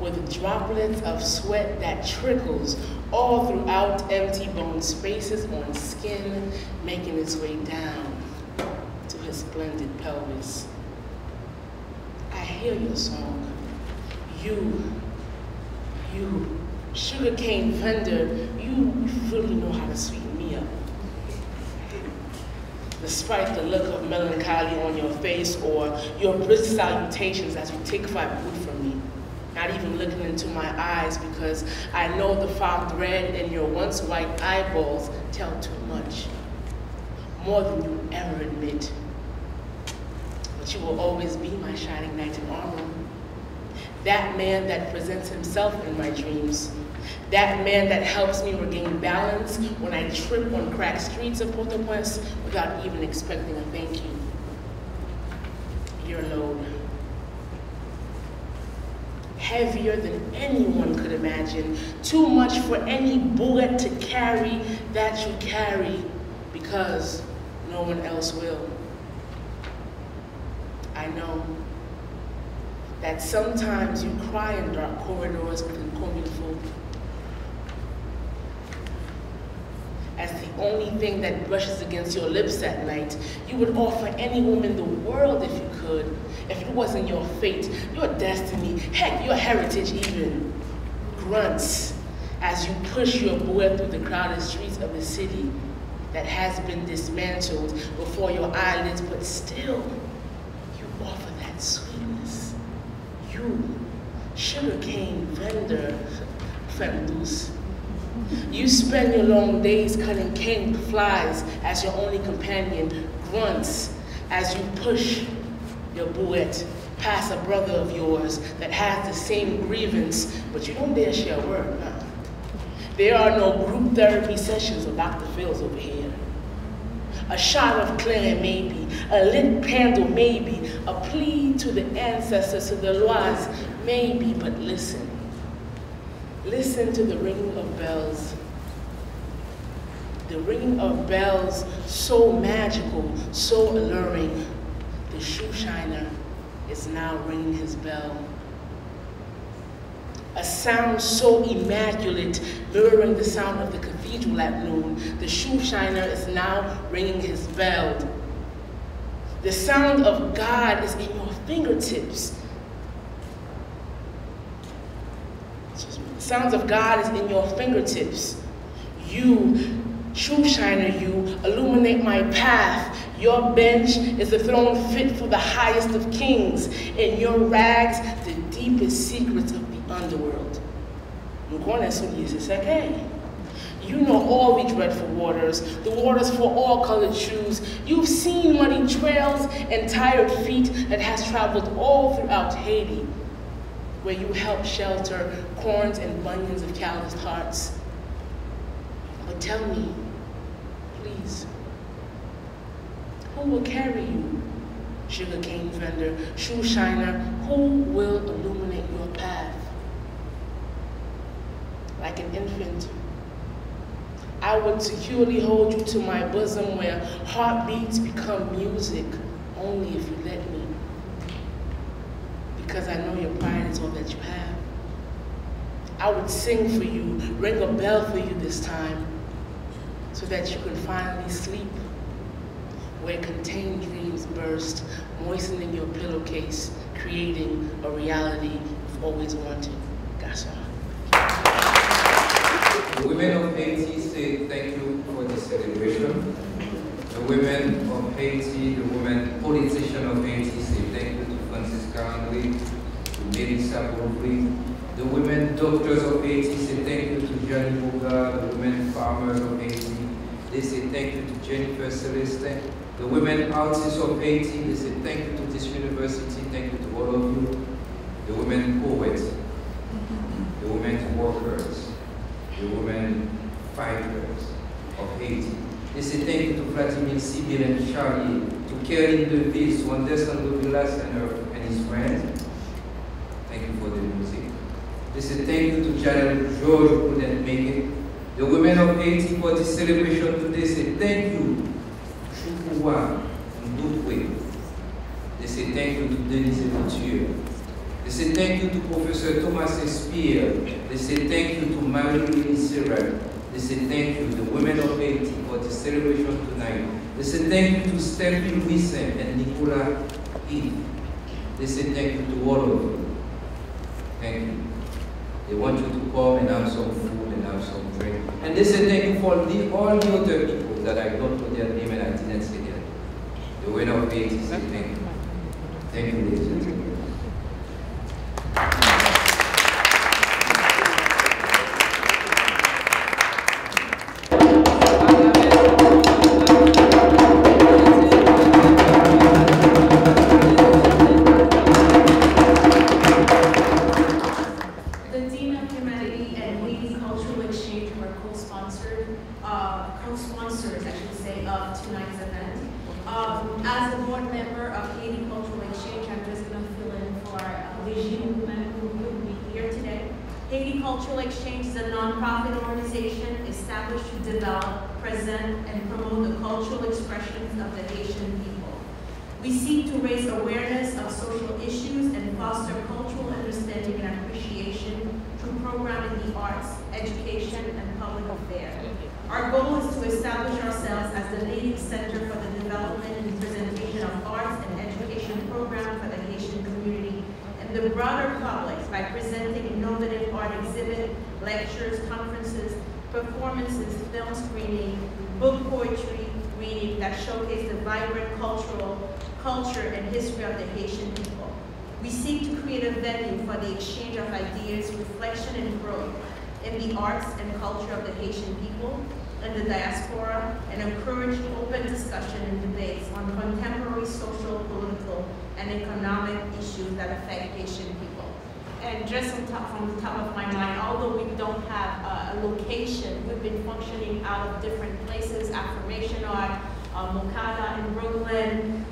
with droplets of sweat that trickles all throughout empty bone spaces on skin, making its way down to his splendid pelvis. I hear your song. You, sugarcane vendor, you really know how to sweeten me up. Despite the look of melancholy on your face or your brisk salutations as you take 5 food from me. Not even looking into my eyes because I know the fogged red in your once white eyeballs tell too much. More than you ever admit. But you will always be my shining knight in armor. That man that presents himself in my dreams. That man that helps me regain balance when I trip on cracked streets of Port-au-Prince without even expecting a thank you. Your load. Heavier than anyone could imagine. Too much for any bullet to carry that you carry because no one else will. I know that sometimes you cry in dark corridors within Communeful. As the only thing that brushes against your lips at night, you would offer any woman the world if you could. If it wasn't your fate, your destiny, heck, your heritage even. Grunts as you push your boy through the crowded streets of the city that has been dismantled before your eyelids, but still, you offer that sweetness. You, sugarcane vendor, femme douce. You spend your long days cutting cane flies as your only companion, grunts as you push your bouette Pass a brother of yours that has the same grievance, but you don't dare share a word, huh? There are no group therapy sessions with Dr. Phil's over here. A shot of Claire, maybe. A lit candle, maybe. A plea to the ancestors, to the lois, maybe. But listen. Listen to the ringing of bells. The ringing of bells, so magical, so alluring. The shoe shiner is now ringing his bell. A sound so immaculate, mirroring the sound of the cathedral at noon. The shoe shiner is now ringing his bell. The sound of God is in your fingertips. The sounds of God is in your fingertips. You, shoe shiner, you illuminate my path. Your bench is a throne fit for the highest of kings. In your rags, the deepest secrets of the underworld. You know all the dreadful waters, the waters for all colored shoes. You've seen muddy trails and tired feet that has traveled all throughout Haiti, where you help shelter corns and bunions of calloused hearts. But tell me, please, who will carry you? Sugarcane vendor, shoe shiner, who will illuminate your path? Like an infant, I would securely hold you to my bosom where heartbeats become music, only if you let me. Because I know your pride is all that you have. I would sing for you, ring a bell for you this time, so that you can finally sleep, where contained dreams burst, moistening your pillowcase, creating a reality you've always wanted. Kanson. The women of Haiti say thank you for this celebration. The women of Haiti, the women politicians of Haiti say thank you to Francesca, André, to Denizé Lauture. The women doctors of Haiti say thank you to Jeanie Bogart, the women farmers of Haiti. They say thank you to Jennifer Celestin. The women artists of Haiti, they say thank you to this university, thank you to all of you. The women poets, the women workers, the women fighters of Haiti. They say thank you to Vladimir Cybil Charlier, to Kerline Devise, to understand Dovilas and his friends. Thank you for the music. They say thank you to General George who couldn't make it. The women of Haiti for this celebration today say thank you. Chukwuma, Ndukwe. They say thank you to Denizé Lauture. They say thank you to Professor Thomas Spear. They say thank you to Marie Sirach. They say thank you to the women of Haiti for the celebration tonight. They say thank you to Stephen Lipson and Nicola Heath. They say thank you to all of you. Thank you. They want you to come and have some food and have some drink. And they say thank you for all the other people that I don't know their name and I didn't say their name. The women of Haiti say thank you. Thank you, ladies and gentlemen. Co-sponsors, I should say, of tonight's event. As a board member of Haiti Cultural Exchange, I'm just going to fill in for Jeanie Bogart, who will be here today. Haiti Cultural Exchange is a nonprofit organization established to develop, present, and promote the cultural expressions of the Haitian people. We seek to raise awareness of social issues and foster cultural understanding and appreciation through programming the arts, education, and public affairs. Our goal is to establish ourselves as the leading center for the development and presentation of arts and education programs for the Haitian community and the broader public by presenting innovative art exhibits, lectures, conferences, performances, film screening, book poetry, reading that showcase the vibrant culture and history of the Haitian people. We seek to create a venue for the exchange of ideas, reflection, and growth in the arts and culture of the Haitian people and the diaspora, and encourage open discussion and debates on contemporary social, political, and economic issues that affect Haitian people. And just from the top of my mind, although we don't have a location, we've been functioning out of different places, Affirmation Art, Mokada in Brooklyn,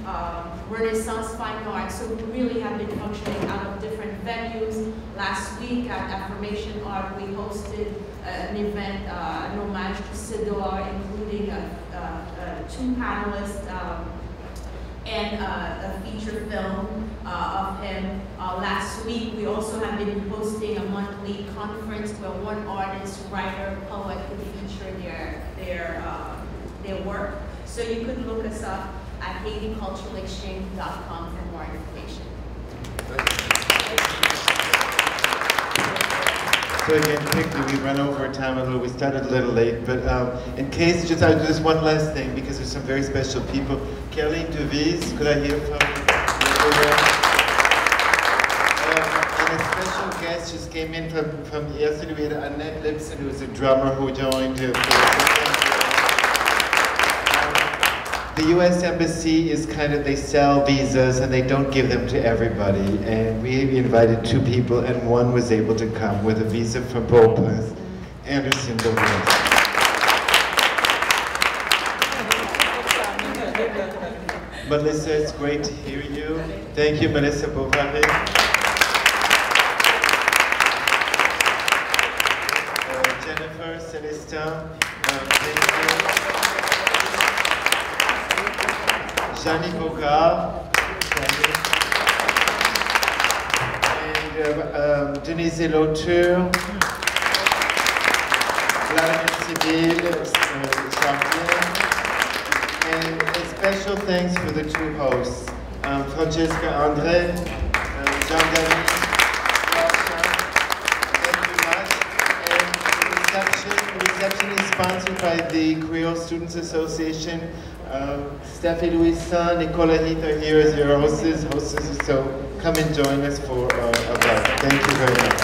Renaissance Fine Art. So we really have been functioning out of different venues. Last week at Affirmation Art, we hosted an event, an homage to Sidor, including 2 panelists and a feature film of him. Last week, we also have been hosting a monthly conference where one artist, writer, poet could feature their work. So you could look us up at HaitiCulturalExchange.com for more information. So again, quickly, we ran over time a little. We started a little late, but in case, I'll do just one last thing because there's some very special people. Kerline Devise, could I hear from you? And a special guest just came in from yesterday. We had Annette Lipson, who was a drummer who joined. The U.S. Embassy is kind of, they sell visas and they don't give them to everybody. And we invited 2 people and one was able to come with a visa from both Anderson Dovilas. Melissa, it's great to hear you. Thank you, Melissa Beauvery. Jennifer, Celestin, thank you. Jeanie Bogart, and Denizé Lauture, Vladimir Cybil Charlier, and a special thanks for the 2 hosts, Francesca, André, Jean-Dany, thank you much. And the reception is sponsored by the Creole Students Association. Steffi Louisan, Nicola Heath are here as your hostesses, so come and join us for a bite. Thank you very much.